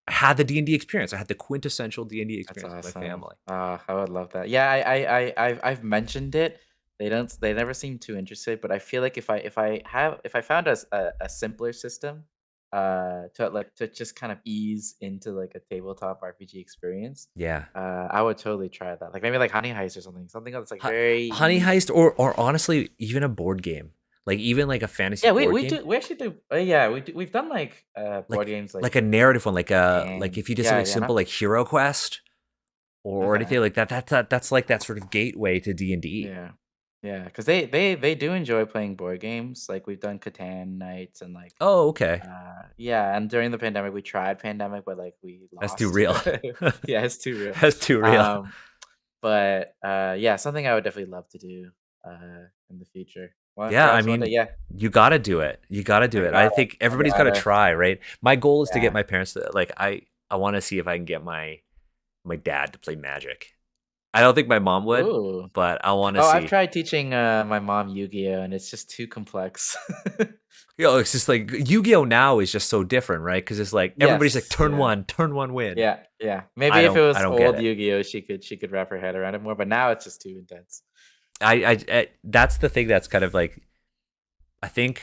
I had the D&D experience. I had the quintessential D&D That's experience with my awesome. family. I would love that. Yeah, I've mentioned it. They never seem too interested, but I feel like if I found a simpler system, to just kind of ease into like a tabletop RPG experience, Yeah. I would totally try that. Like maybe like Honey Heist or something. Something that's like very Honey easy. Heist or honestly even a board game. Like even like a fantasy Yeah, board game. we actually do. Yeah, we've done like board Like games like like a narrative one, like Catan. if you did Yeah, something yeah, simple not like Hero Quest or anything okay. like that, that's like that sort of gateway to D&D. Yeah. Yeah, because they do enjoy playing board games, like, we've done Catan nights and, like, Oh, okay. yeah, and during the pandemic, we tried Pandemic, but, like, we That's too lost. real. Yeah, it's too real. That's too real. Um, but, yeah, something I would definitely love to do, in the future. Well, Yeah, I perhaps one day, mean, yeah. you gotta do it. You gotta do I it. I gotta think I everybody's gotta gotta try, right? My goal is to get yeah. my parents to like I wanna see if I can get my dad to play Magic. I don't think my mom would, Ooh. but I wanna Oh, I've see. tried teaching, my mom Yu-Gi-Oh! And it's just too complex. It's just like Yu-Gi-Oh! Now is just so different, right? Because it's like everybody's like Yes, yeah. turn one, win. Yeah, yeah. Maybe if it I was don't get old it. Yu-Gi-Oh, she could wrap her head around it more, but now it's just too intense. That's the thing that's kind of like I think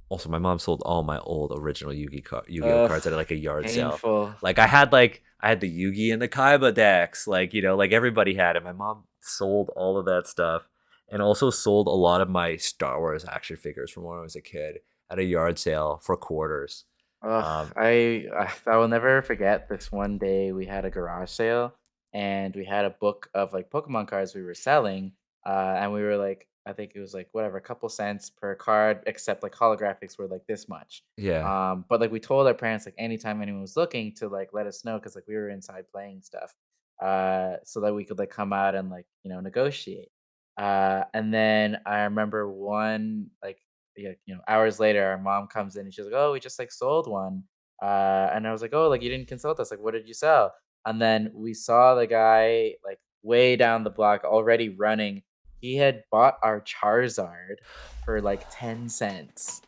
also my mom sold all my old original Yu-Gi-Oh Ugh, cards at like a yard sale. painful. Like I had the Yugi and the Kaiba decks, like like everybody had it. My mom sold all of that stuff and also sold a lot of my Star Wars action figures from when I was a kid at a yard sale for quarters. Ugh, Um, I will never forget this one day we had a garage sale and we had a book of like Pokemon cards we were selling, and we were like, I think it was like whatever, a couple cents per card, except like holographics were like this much. yeah, But like we told our parents like anytime anyone was looking to like let us know because like we were inside playing stuff, so that we could like come out and like negotiate. And then I remember one like yeah, hours later, our mom comes in and she's like, "Oh, we just like sold one." And I was like, "Oh, like you didn't consult us. Like, what did you sell?" And then we saw the guy like way down the block already running. He had bought our Charizard for like 10 cents.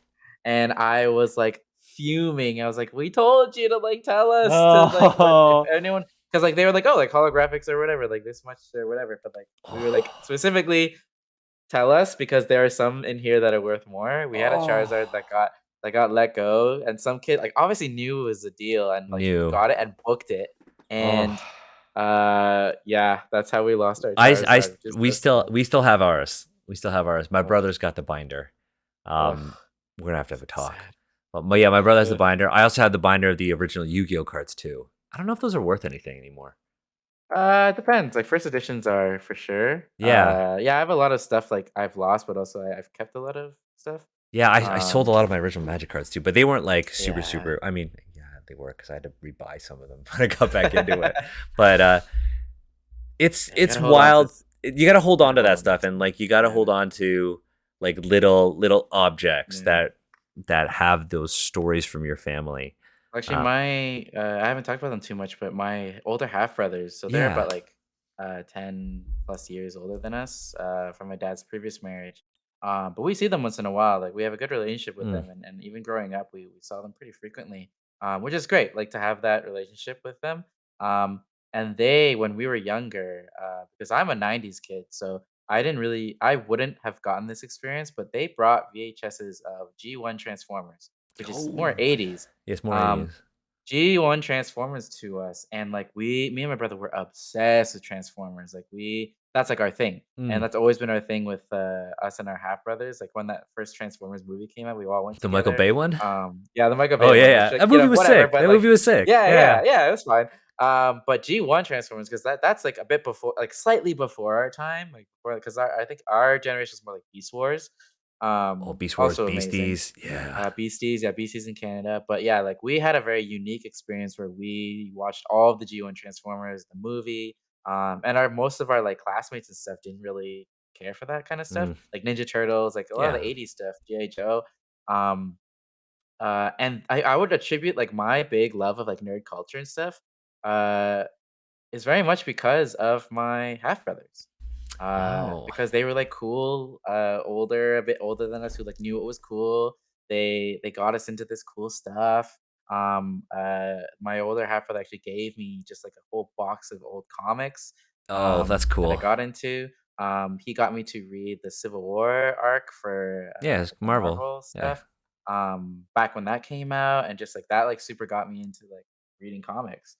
And I was like fuming. I was like, "We told you to like tell us to like let if oh, anyone because like they were like, oh, like holographics or whatever, like this much or whatever." But like we were like specifically tell us because there are some in here that are worth more. We had a oh, Charizard that got let go, and some kid like obviously knew it was a deal and like new. got it and booked it. Oh, And yeah, that's how we lost our Charizard, which is so sad. we still have ours. We still have ours. My Ugh, brother's got the binder. Um, ugh, we're gonna have a talk. sad. But yeah, my brother has the Ugh. binder. I also had the binder of the original Yu-Gi-Oh cards too. I don't know if those are worth anything anymore. It depends. Like first editions are for sure. Yeah, Yeah, I have a lot of stuff like I've lost, but also I've kept a lot of stuff. yeah. I sold a Um, lot of my original Magic cards too, but they weren't like yeah, super. I mean, yeah, they were because I had to rebuy some of them when I got back into it. But yeah, you it's gotta hold on to wild. You got to hold on gotta to hold that on to stuff, and stuff. like you got to hold Yeah, on to like little objects yeah. that have those stories from your family. Actually, Uh, my I haven't talked about them too much, but my older half brothers, so they're yeah, about like 10 plus years older than us, from my dad's previous marriage. But we see them once in a while. Like we have a good relationship with Mm. them, and even growing up, we saw them pretty frequently, which is great. Like to have that relationship with them. Um, and they, when we were younger, because I'm a '90s kid, so I wouldn't have gotten this experience, but they brought VHSs of G1 Transformers, which is more Oh, '80s. yes, more Um, 80s. G1 Transformers to us, and like me and my brother were obsessed with Transformers. Like that's like our thing, and Mm. that's always been our thing with us and our half brothers. Like when that first Transformers movie came out, we all went The Michael together. Bay one? Yeah, the Michael Oh, Bay yeah, one, which yeah. like That movie was whatever, sick. but That like movie was sick. yeah, Yeah. yeah, it was fine. But G1 Transformers because that's like a bit before, like slightly before our time, like before because I think our generation is more like Beast Wars. Oh, Beast Wars, Also amazing. Beasties. Yeah. Beasties, yeah, Beasties in Canada. But yeah, like we had a very unique experience where we watched all of the G1 Transformers, the movie, and our most of our like classmates and stuff didn't really care for that kind of stuff, Mm. like Ninja Turtles, like a lot of Yeah. the '80s stuff, GI Joe. Um, and I would attribute like my big love of like nerd culture and stuff. Uh, is very much because of my half brothers. Oh. Because they were like cool, older, a bit older than us, who like knew it was cool. They got us into this cool stuff. My older half brother actually gave me just like a whole box of old comics Oh, that's that I cool. got into. He got me to read the Civil War arc for Yeah, it's like the Marvel. Marvel Yeah. stuff. Back when that came out, and just like that, like super got me into like reading comics.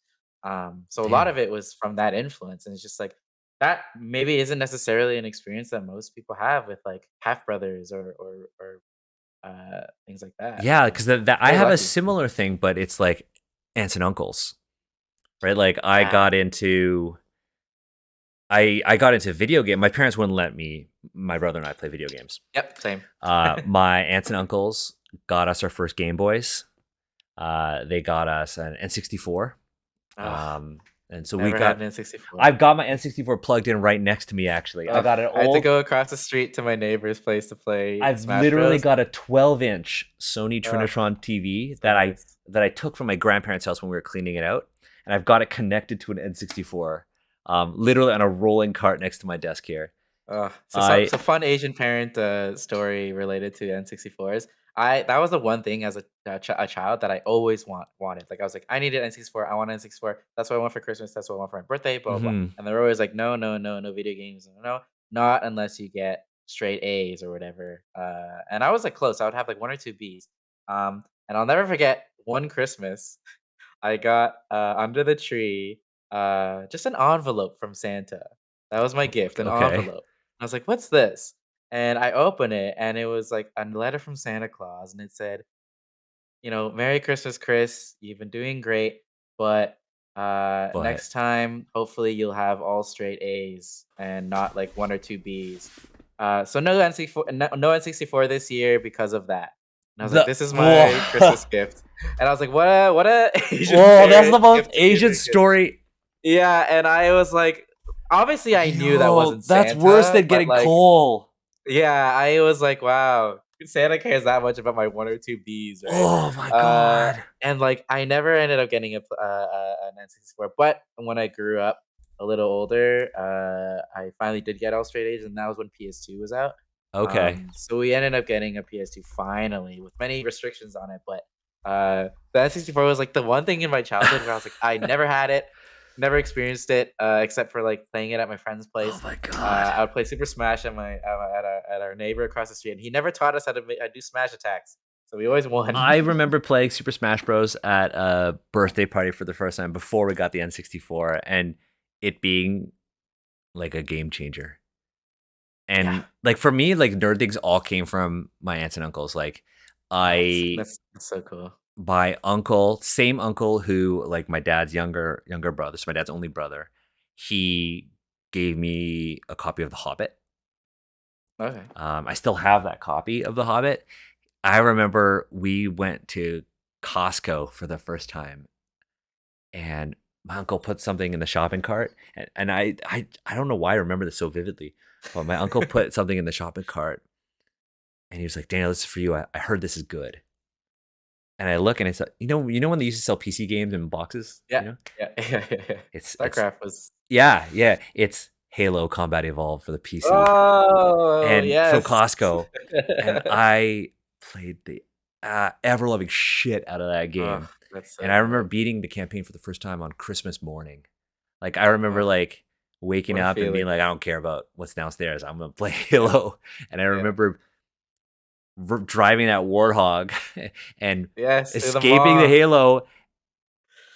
So a lot Damn. of it was from that influence, and it's just like that maybe isn't necessarily an experience that most people have with like half brothers or things like that. Yeah, because that I Very have a lucky. similar thing, but it's like aunts and uncles, right? Like Yeah. I got into video game. My parents wouldn't let me, my brother and I, play video games. Yep. Same. My aunts and uncles got us our first Game Boys. They got us an N64. Ugh, Um, and so we never had got. an N64. I've got my N64 plugged in right next to me. Actually, I Ugh, got an I had to old. go across the street to my neighbor's place to play I've Smash literally Bros. got a 12-inch Sony Ugh, Trinitron TV so nice. that I took from my grandparents' house when we were cleaning it out, and I've got it connected to an N64, literally on a rolling cart next to my desk here. I So fun Asian parent story related to N64s. I That was the one thing as a child that I always wanted. Like I was like, I needed N64. I want an N64. That's what I want for Christmas. That's what I want for my birthday. Blah blah blah. mhm. And they're always like, no, no, no, no video games. No, no, not unless you get straight A's or whatever. And I was like close. I would have like one or two B's. And I'll never forget one Christmas. I got, under the tree, just an envelope from Santa. That was my gift, an Okay. envelope. I was like, "What's this?" And I open it, and it was like a letter from Santa Claus, and it said, "Merry Christmas, Chris. You've been doing great, but But next time, hopefully, you'll have all straight A's and not like one or two B's. So no N64 this year because of that." And I was like, the "This is whoa, my Christmas gift." And I was like, "What a Asian whoa, that's the parent most gift to give Asian their kid." story. Yeah, and I was like, obviously I knew that Yo, wasn't that's worse Santa, than but getting like, coal. yeah, I was like, wow, Santa cares that much about my one or two Bs, right? Oh my god. And like, I never ended up getting an N64, but when I grew up a little older, I finally did get all straight A's, and that was when PS2 was out. Okay. So we ended up getting a PS2 finally, with many restrictions on it, but the N64 was like the one thing in my childhood where I was like, I never had it, never experienced it, except for like playing it at my friend's Oh place. my god. I would play Super Smash at our neighbor across the street, and he never taught us how to do Smash attacks, so we always won. I remember playing Super Smash Bros. At a birthday party for the first time before we got the N64, and it being like a game changer. Yeah, And like for me, like nerd things all came from my aunts and uncles. Like I that's so cool. my uncle, same uncle who like my dad's younger brother, so my dad's only brother, he gave me a copy of The Hobbit. Okay. I still have that copy of The Hobbit. I remember we went to Costco for the first time, and my uncle put something in the shopping cart, and I don't know why I remember this so vividly, but my uncle put something in the shopping cart, and he was like, "Daniel, this is for you. I heard this is good." And I look, and it's you know when they used to sell PC games in boxes, Yeah, yeah, yeah, yeah, yeah. it's StarCraft was yeah, yeah, it's Halo Combat Evolved for the PC Oh, and from yes. Costco, and I played the ever loving shit out of that Oh, game. that's And so I remember good. beating the campaign for the first time on Christmas morning. Like I remember Oh, like waking what a up and being feeling. like, I don't care about what's downstairs. I'm gonna play Yeah, Halo. And I yeah. remember driving that warthog and Yes, through the escaping the mall. Halo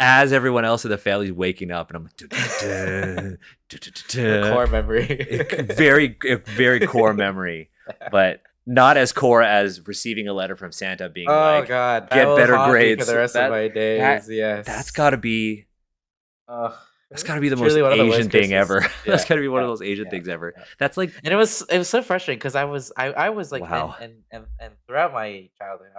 as everyone else in the family's waking up, and I'm like, "Duh-duh-duh-duh, duh-duh-duh-duh." Core memory. Very core memory, but not as core as receiving a letter from Santa being Oh like, god, that "Get will better haunt me for the grades." rest of my That days, that's yes. got to be Ugh, that's got to be the most truly one of the worst Asian thing curses. ever. That's Yeah, got to be one of yeah, those Asian yeah, things ever. yeah. That's like, And it was so frustrating because I was like wow, and throughout my childhood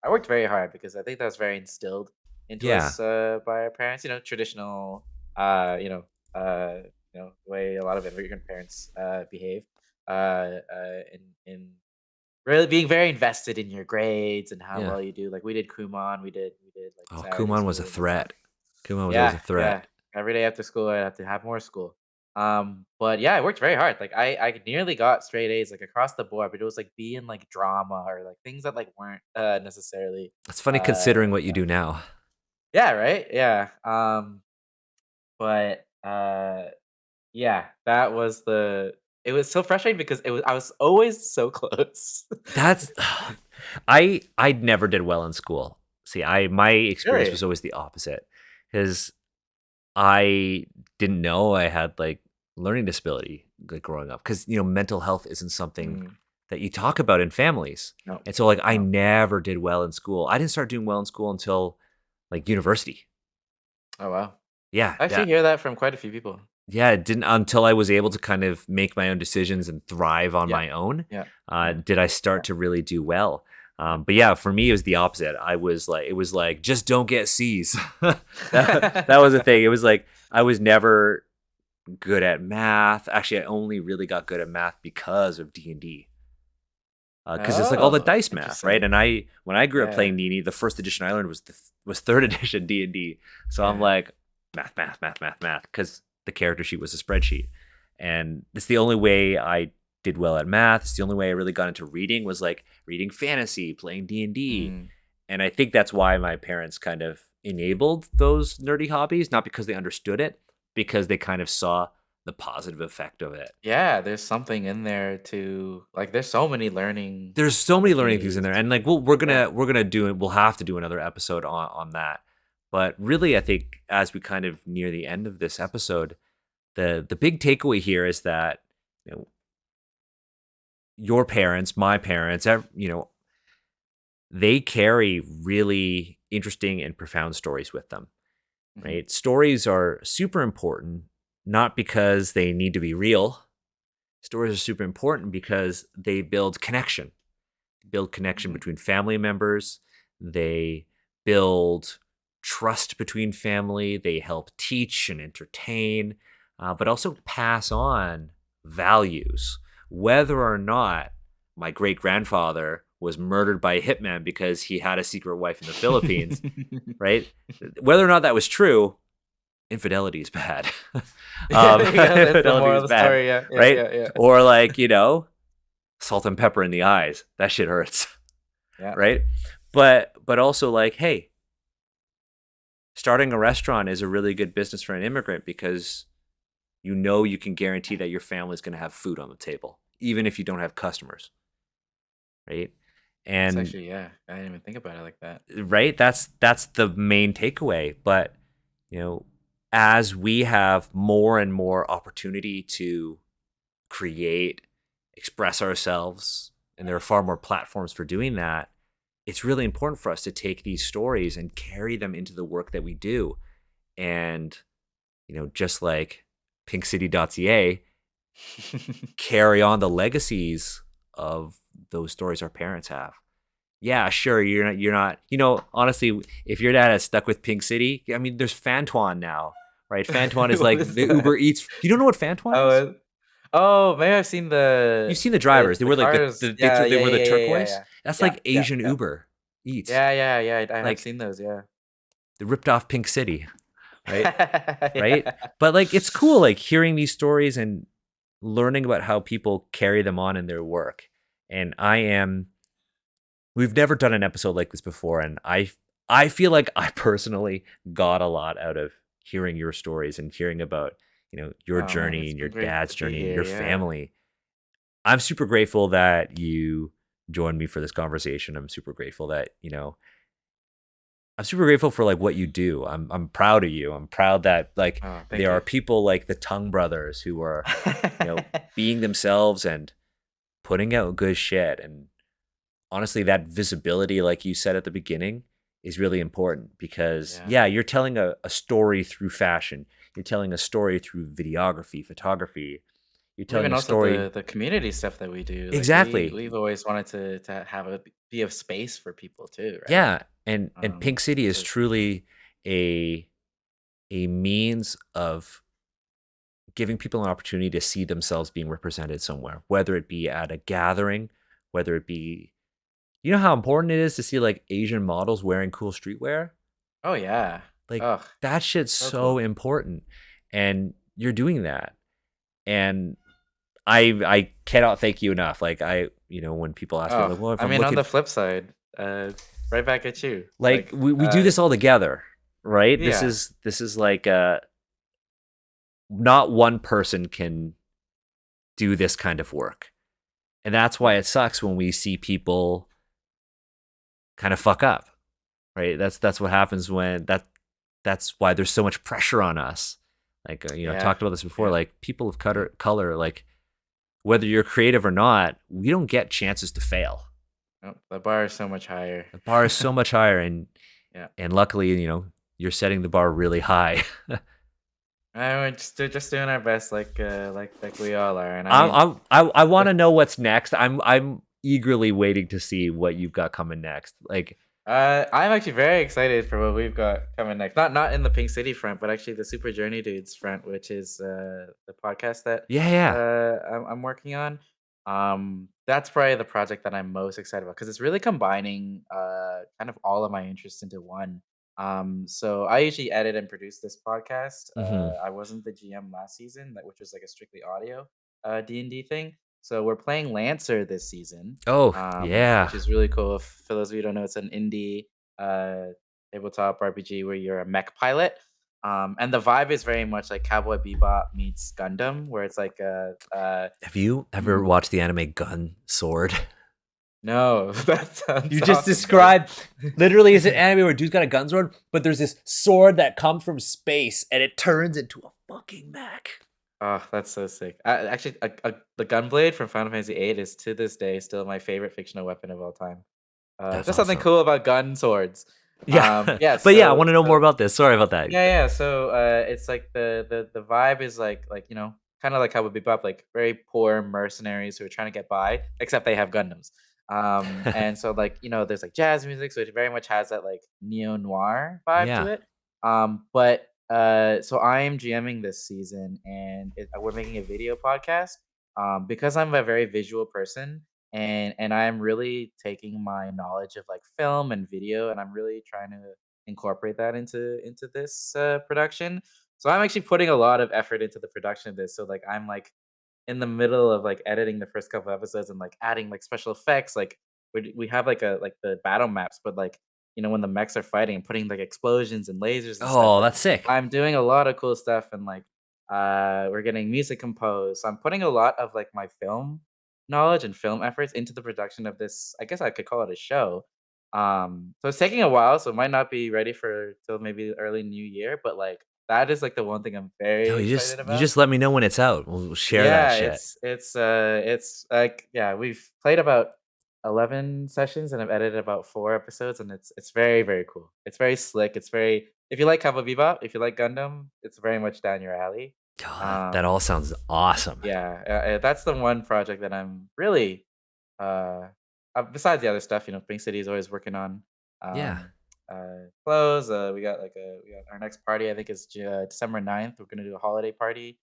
I worked very hard because I think that was very instilled into yeah, us by our parents. Traditional you know uh the way a lot of immigrant parents behave in really being very invested in your grades and how yeah. well you do. Like we did Kumon, we did like Oh, Saturday Kumon was a school and stuff. threat. Kumon was always a Yeah, yeah. threat. Every day after school, I have to have more school. But yeah, I worked very hard. Like I nearly got straight A's like across the board, but it was like being like drama or like things that like weren't necessarily It's funny uh considering what you you know do now. yeah, right? Yeah. But yeah, that was the it was so frustrating because I was always so close. That's I never did well in school. See, I my experience was Really? always the opposite because I didn't know I had like learning disability like growing up because mental health isn't something Mm, that you talk about in families, no, and so like I no. never did well in school. I didn't start doing well in school until like university. Oh wow. Yeah, I actually hear that from quite a few people. yeah, it didn't until I was able to kind of make my own decisions and thrive on Yeah. my own, Yeah. Yeah. did I Yeah. start to really do well. Yeah. But yeah, for me, it was the opposite. It was like, just don't get C's. That was the thing. It was like, I was never good at math. Actually, I only really got good at math because of D&D. Because it's like all the Oh, dice math, right? interesting. And when I grew up Yeah. playing D&D, the first edition I learned was third edition D&D. So I'm Yeah. like math, because the character sheet was a spreadsheet, and it's the only way I did well at math. It's the only way I really got into reading was like reading fantasy, playing D&D, Mm. and I think that's why my parents kind of enabled those nerdy hobbies, not because they understood it, because they kind of saw the positive effect of it. Yeah, there's something in there to like there's so many learning There's so many learning things in opportunities. there, and like we're Yeah. gonna do it. We'll have to do another episode on that. But really, I think as we kind of near the end of this episode, the big takeaway here is that you know your parents, my parents, they carry really interesting and profound stories with them. Mhm. Right? Stories are super important, not because they need to be real. Stories are super important because they build connection Mhm. between family members. They build trust between family. They help teach and entertain, but also pass on values. Whether or not my great grandfather was murdered by a hitman because he had a secret wife in the Philippines, right? Whether or not that was true, infidelity is bad. There you go. That's the Infidelity moral is of the bad, story. Yeah, yeah, right? yeah, yeah. Or like, salt and pepper in the eyes. That shit hurts, Yeah. right? But also like, hey, starting a restaurant is a really good business for an immigrant because you can guarantee that your family's going to have food on the table even if you don't have customers, right? That's And actually yeah. I didn't even think about it like that. right, that's the main takeaway. But you know, as we have more and more opportunity to create, express ourselves, and there are far more platforms for doing that, it's really important for us to take these stories and carry them into the work that we do. And, just like pinkcity.ca, carry on the legacies of those stories our parents have. Yeah, sure, you're not, honestly, if your dad has stuck with Pink City, I mean, there's Fantuan now, right? Fantuan is What like is the that? Uber Eats. You don't know what Fantuan Oh, is? maybe I've seen You've seen the drivers. it's They the were like cars. they Yeah, were yeah, the yeah, yeah, yeah, turquoise. yeah. That's Yeah, like yeah, Asian yeah. Uber Eats. Yeah, yeah, yeah. I have Like seen those. Yeah. they ripped off Pink City. right? Right? Yeah. But like it's cool like hearing these stories and learning about how people carry them on in their work. And we've never done an episode like this before, and I feel like I personally got a lot out of hearing your stories and hearing about, your Oh man, journey it's and your been great dad's to be journey and here. your Yeah. family. I'm super grateful that you joined me for this conversation. I'm super grateful for like what you do. I'm proud of you. I'm proud that like Oh, thank there are you. people like the Tung brothers who are, being themselves and putting out good shit. And honestly, that visibility, like you said at the beginning, is really important because Yeah. yeah, you're telling a story through fashion. You're telling a story through videography, photography. You're Well, telling even a also story. the community stuff that we do. Like Exactly. we've always wanted to have a be a space for people too, right? Yeah. And Pink City is So truly a means of giving people an opportunity to see themselves being represented somewhere, whether it be at a gathering, whether it be, how important it is to see like Asian models wearing cool streetwear? oh yeah. Like Ugh, that shit's so so cool. important. And you're doing that. And I cannot thank you enough. Like when people ask me Oh, like, well, if I I'm mean, on looking the flip side, right back at you. like we do this all together, right? This Yeah, is this is like not one person can do this kind of work. And that's why yeah, it sucks when we see people kind of fuck up, right? That's what happens that's why there's so much pressure on us. Like I yeah, talked about this before. yeah, Like people of yeah. color, like whether you're creative or not, we don't get chances to fail. Oh, the bar is so much higher. The bar is so much higher, and Yeah, luckily, you're setting the bar really high. we're just doing our best, like we all are. And I mean, I want the to know what's next. I'm eagerly waiting to see what you've got coming next. Like, I'm actually very excited for what we've got coming next. Not in the Pink City front, but actually the Super Journey Dudes front, which is the podcast that yeah, yeah. I'm working on. That's probably the project that I'm most excited about because it's really combining kind of all of my interests into one. So I usually edit and produce this podcast. Hmm. I wasn't the GM last season, which was like a strictly audio D&D thing. So we're playing Lancer this season, Oh, yeah. which is really cool. For those of you who don't know, it's an indie uh, tabletop RPG where you're a mech pilot. And the vibe is very much like Cowboy Bebop meets Gundam, where it's like Have you ever mm, watched the anime Gun Sword? no, that sounds You just awesome though. described literally it's an anime where dude's got a gun sword, but there's this sword that comes from space and it turns into a fucking mech. Oh, that's so sick. Actually, the Gunblade from Final Fantasy VIII is to this day still my favorite fictional weapon of all time. That's Just something awesome. cool about gun swords. Yeah. Yeah, But yeah, I so want to know more so about this. Sorry about that. yeah, yeah. So it's like the vibe is like kind of like how would Bebop, like very poor mercenaries who are trying to get by, except they have Gundams. And so like there's like jazz music, so it very much has that like neo noir vibe to Yeah. it. But so I am GMing this season, and we're making a video podcast. Because I'm a very visual person, and I'm really taking my knowledge of like film and video, and I'm really trying to incorporate that into this production. So I'm actually putting a lot of effort into the production of this. So like I'm like in the middle of like editing the first couple episodes and like adding like special effects. Like we have like the battle maps, but like when the mechs are fighting and putting like explosions and lasers and stuff. Oh, Like that's sick. I'm doing a lot of cool stuff, and like we're getting music composed. So I'm putting a lot of like my film knowledge and film efforts into the production of this. I guess I could call it a show. So it's taking a while, so it might not be ready for till maybe early new year, but like that is like the one thing I'm very No, excited you about. just let me know when it's out. We'll share that Yeah, shit. it's like yeah, we've played about 11 sessions and I've edited about 4 episodes, and it's very, very cool. It's very slick. It's very, if you like Cowboy Bebop, if you like Gundam, it's very much down your alley. Oh, that all Um, sounds awesome. yeah, that's the one project that I'm really uh, besides the other stuff, Pink City is always working on Yeah. um clothes. We got our next party, I think is December 9th. We're gonna do a holiday party.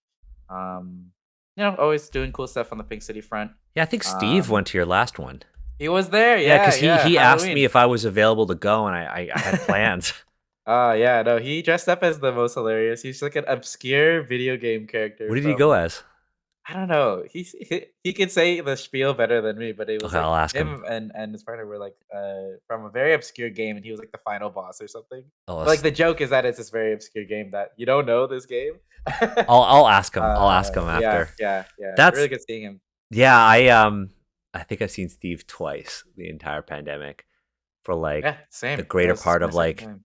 Um, always doing cool stuff on the Pink City front. Yeah, I think Steve Um, went to your last one. he was there, Yeah, yeah, because he yeah, he asked me Halloween. if I was available to go, and I had plans. Yeah, no, he dressed up as the most hilarious. He's like an obscure video game What character did he go from as? I don't know. He could say the spiel better than me, but it was Okay, like I'll ask him. him and his partner were like from a very obscure game, and he was like the final boss or something. Oh, But like the joke is that it's this very obscure game that you don't know this game. I'll ask him. I'll ask him Yeah, after. yeah, yeah. That's Really good seeing him. yeah. I think I've seen Steve twice the entire pandemic for like Yeah, the same. That greater was part my of second like time.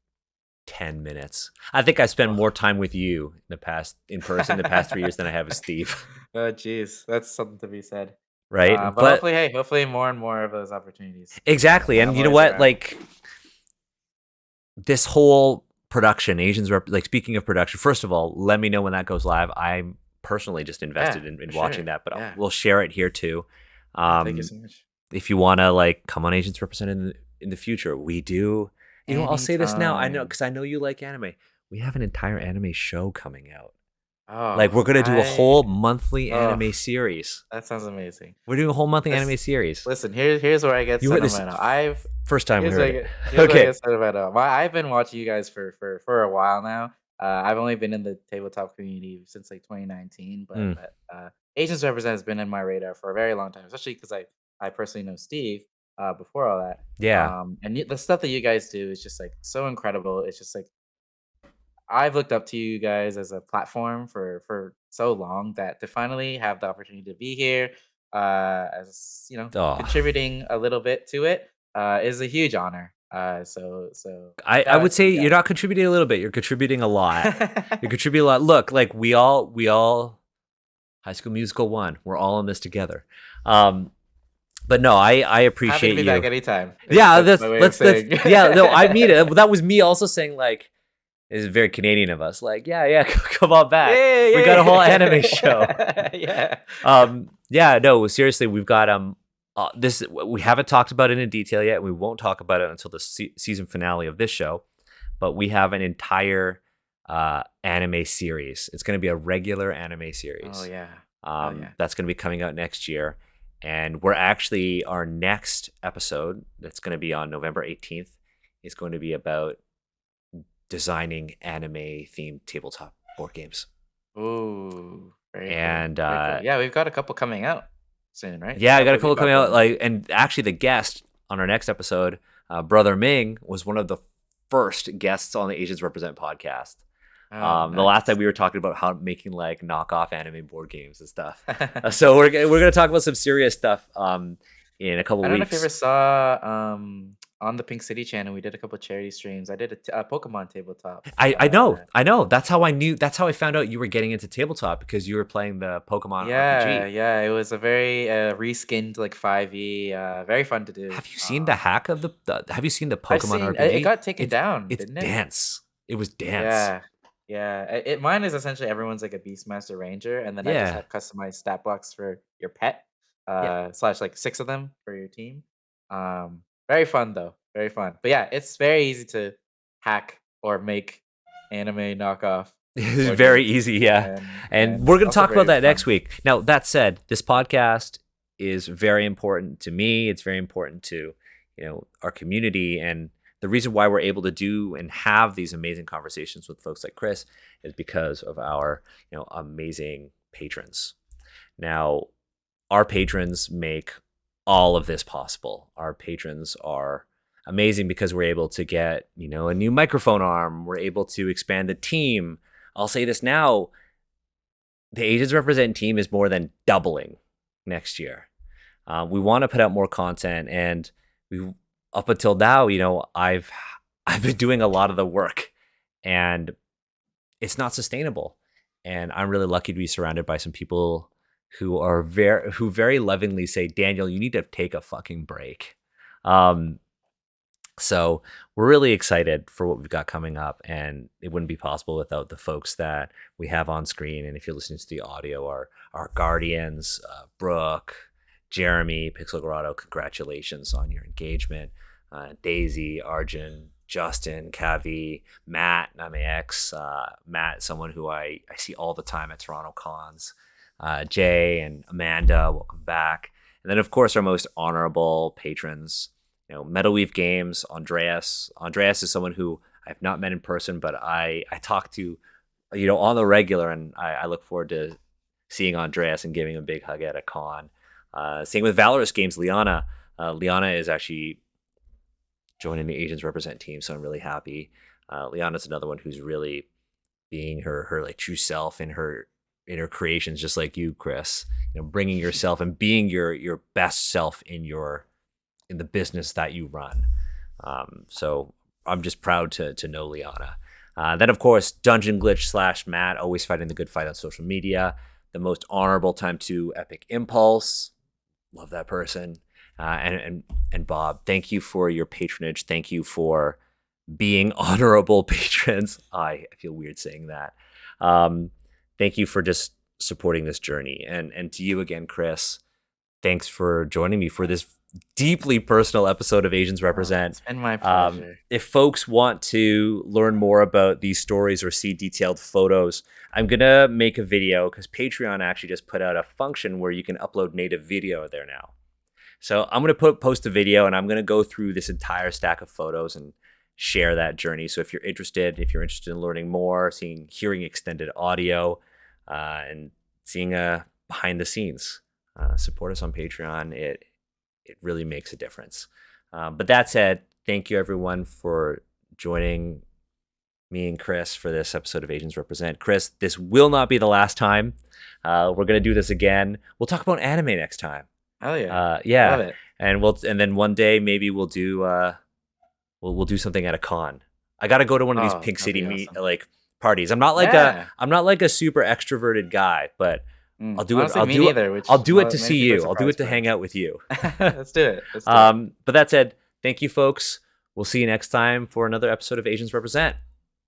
10 minutes. I think I spent Oh, more time with you in person the past 3 years than I have with Steve. oh, jeez, that's something to be said. Right? But But hopefully, hey, hopefully more and more of those opportunities. exactly. And I'm you know always what? around. Like this whole production, like speaking of production, first of all, let me know when that goes live. I'm personally just Yeah, invested in for watching sure. that, but Yeah. we'll share it here too. Yeah, thank you Um, so much. if you want to like come on Agents Represent in the future, we do. You know, I'll say this now. I know Anytime. because I know you like anime. We have an entire anime show coming out. Like we're Oh, gonna do a whole monthly oh, anime series. that sounds amazing. We're doing a whole monthly anime This series. Listen, here's where I get You heard this sentimental. I've first time we here's where heard I it. get here's where I Okay. get sentimental. I've been watching you guys for a while now. I've only been in the tabletop community since like 2019, Mm, but Agents Represent has been in my radar for a very long time, especially because I personally know Steve before all that. yeah. The stuff that you guys do is just like so incredible. It's just like I've looked up to you guys as a platform for so long that to finally have the opportunity to be here, as you know, Oh, contributing a little bit to it, is a huge honor. So I shout would out to say you you're guys. not contributing a little bit. You're contributing a lot. You're contributing a lot. Look, like we all High School Musical 1. We're all in this together. Um, but no, I Happy to appreciate be back you. anytime. Yeah, That's that's my way of let's saying. yeah, no, I mean it. That was me also saying like it's very Canadian of us. Like, yeah, come on back. Yeah, We got a whole anime show. yeah, yeah. Yeah, no, seriously, we've got this we haven't talked about it in detail yet. We won't talk about it until the season finale of this show, but we have an entire anime series. It's going to be a regular anime Oh series. yeah. Oh yeah. That's going to be coming out next year. And we're actually, our next episode, that's going to be on November 18th, is going to be about designing anime themed tabletop board games. Ooh, very cool. And Very cool. Yeah, we've got a couple coming out soon, right? yeah, I got a Couple couple we've got coming out. going. Like, and actually, the guest on our next episode, Brother Ming, was one of the first guests on the Asians Represent podcast. Oh, The last time nice. we were talking about how making like knockoff anime board games and stuff. So we're gonna talk about some serious stuff in a couple I don't know if you ever weeks. saw on the Pink City channel, we did a couple charity streams. I did a Pokemon tabletop. I know. That's how I knew. That's how I found out you were getting into tabletop because you were playing the Pokemon Yeah, RPG. yeah, it was a very reskinned like 5e, very fun to do. Have you seen the hack of Have you seen the I've Pokemon seen it RPG? got taken down, It's didn't it? dance. It was dance. Yeah. Yeah. Mine is essentially everyone's like a Beastmaster Ranger, and then I just Yeah, have customized stat blocks for your pet, yeah. slash like six of them for your team. Very fun though. Very fun. But yeah, it's very easy to hack or make anime knockoff It's board very games. easy, yeah. And And we're going to also talk about very that next fun. week. Now, that said, this podcast is very important to me. It's very important to, our community, and the reason why we're able to do and have these amazing conversations with folks like Chris is because of our, amazing patrons. Now, our patrons make all of this possible. Our patrons are amazing because we're able to get, a new microphone arm. We're able to expand the team. I'll say this now, the Asians Represent team is more than doubling next year. We want to put out more content, and we up until now, I've been doing a lot of the work, and it's not sustainable. And I'm really lucky to be surrounded by some people who very lovingly say, Daniel, you need to take a fucking break. Um, so we're really excited for what we've got coming up, and it wouldn't be possible without the folks that we have on screen. And if you're listening to the audio, our guardians, Brooke, Jeremy, Pixel Grotto, congratulations on your engagement. Daisy, Arjun, Justin, Kavi, Matt, not my ex. Matt, someone who I see all the time at Toronto cons. Jay and Amanda, welcome back. And then, of course, our most honorable patrons, Metal Weave Games, Andreas. Andreas is someone who I've not met in person, but I talk to, on the regular, and I look forward to seeing Andreas and giving him a big hug at a con. Same with Valorous Games, Liana. Liana is actually joining the Asians Represent team, so I'm really happy. Liana's another one who's really being her like true self in her creations, just like you, Chris. Bringing yourself and being your best self in the business that you run. So I'm just proud to know Liana. Then of course, Dungeon Glitch / Matt, always fighting the good fight on social media. The most honorable time to Epic Impulse. Love that person. And Bob, thank you for your patronage. Thank you for being honorable patrons. I feel weird saying that. Thank you for just supporting this journey. And to you again, Chris, thanks for joining me for this deeply personal episode of Asians Represent. It's been my pleasure. If folks want to learn more about these stories or see detailed photos, I'm going to make a video because Patreon actually just put out a function where you can upload native video there now. So I'm going to post a video, and I'm going to go through this entire stack of photos and share that journey. So if you're interested in learning more, hearing extended audio, and seeing behind the scenes, support us on Patreon. It really makes a difference. But that said, thank you everyone for joining me and Chris for this episode of Asians Represent. Chris, this will not be the last time. We're going to do this again. We'll talk about anime next time. Oh yeah. Yeah. Love it. And then one day maybe we'll do we'll do something at a con. I got to go to one of these Pink City awesome. Parties. I'm not like a super extroverted guy, but I'll do it. I'll do it to see you. I'll do it to hang out with you. Let's do it. But that said, thank you folks. We'll see you next time for another episode of Asians Represent.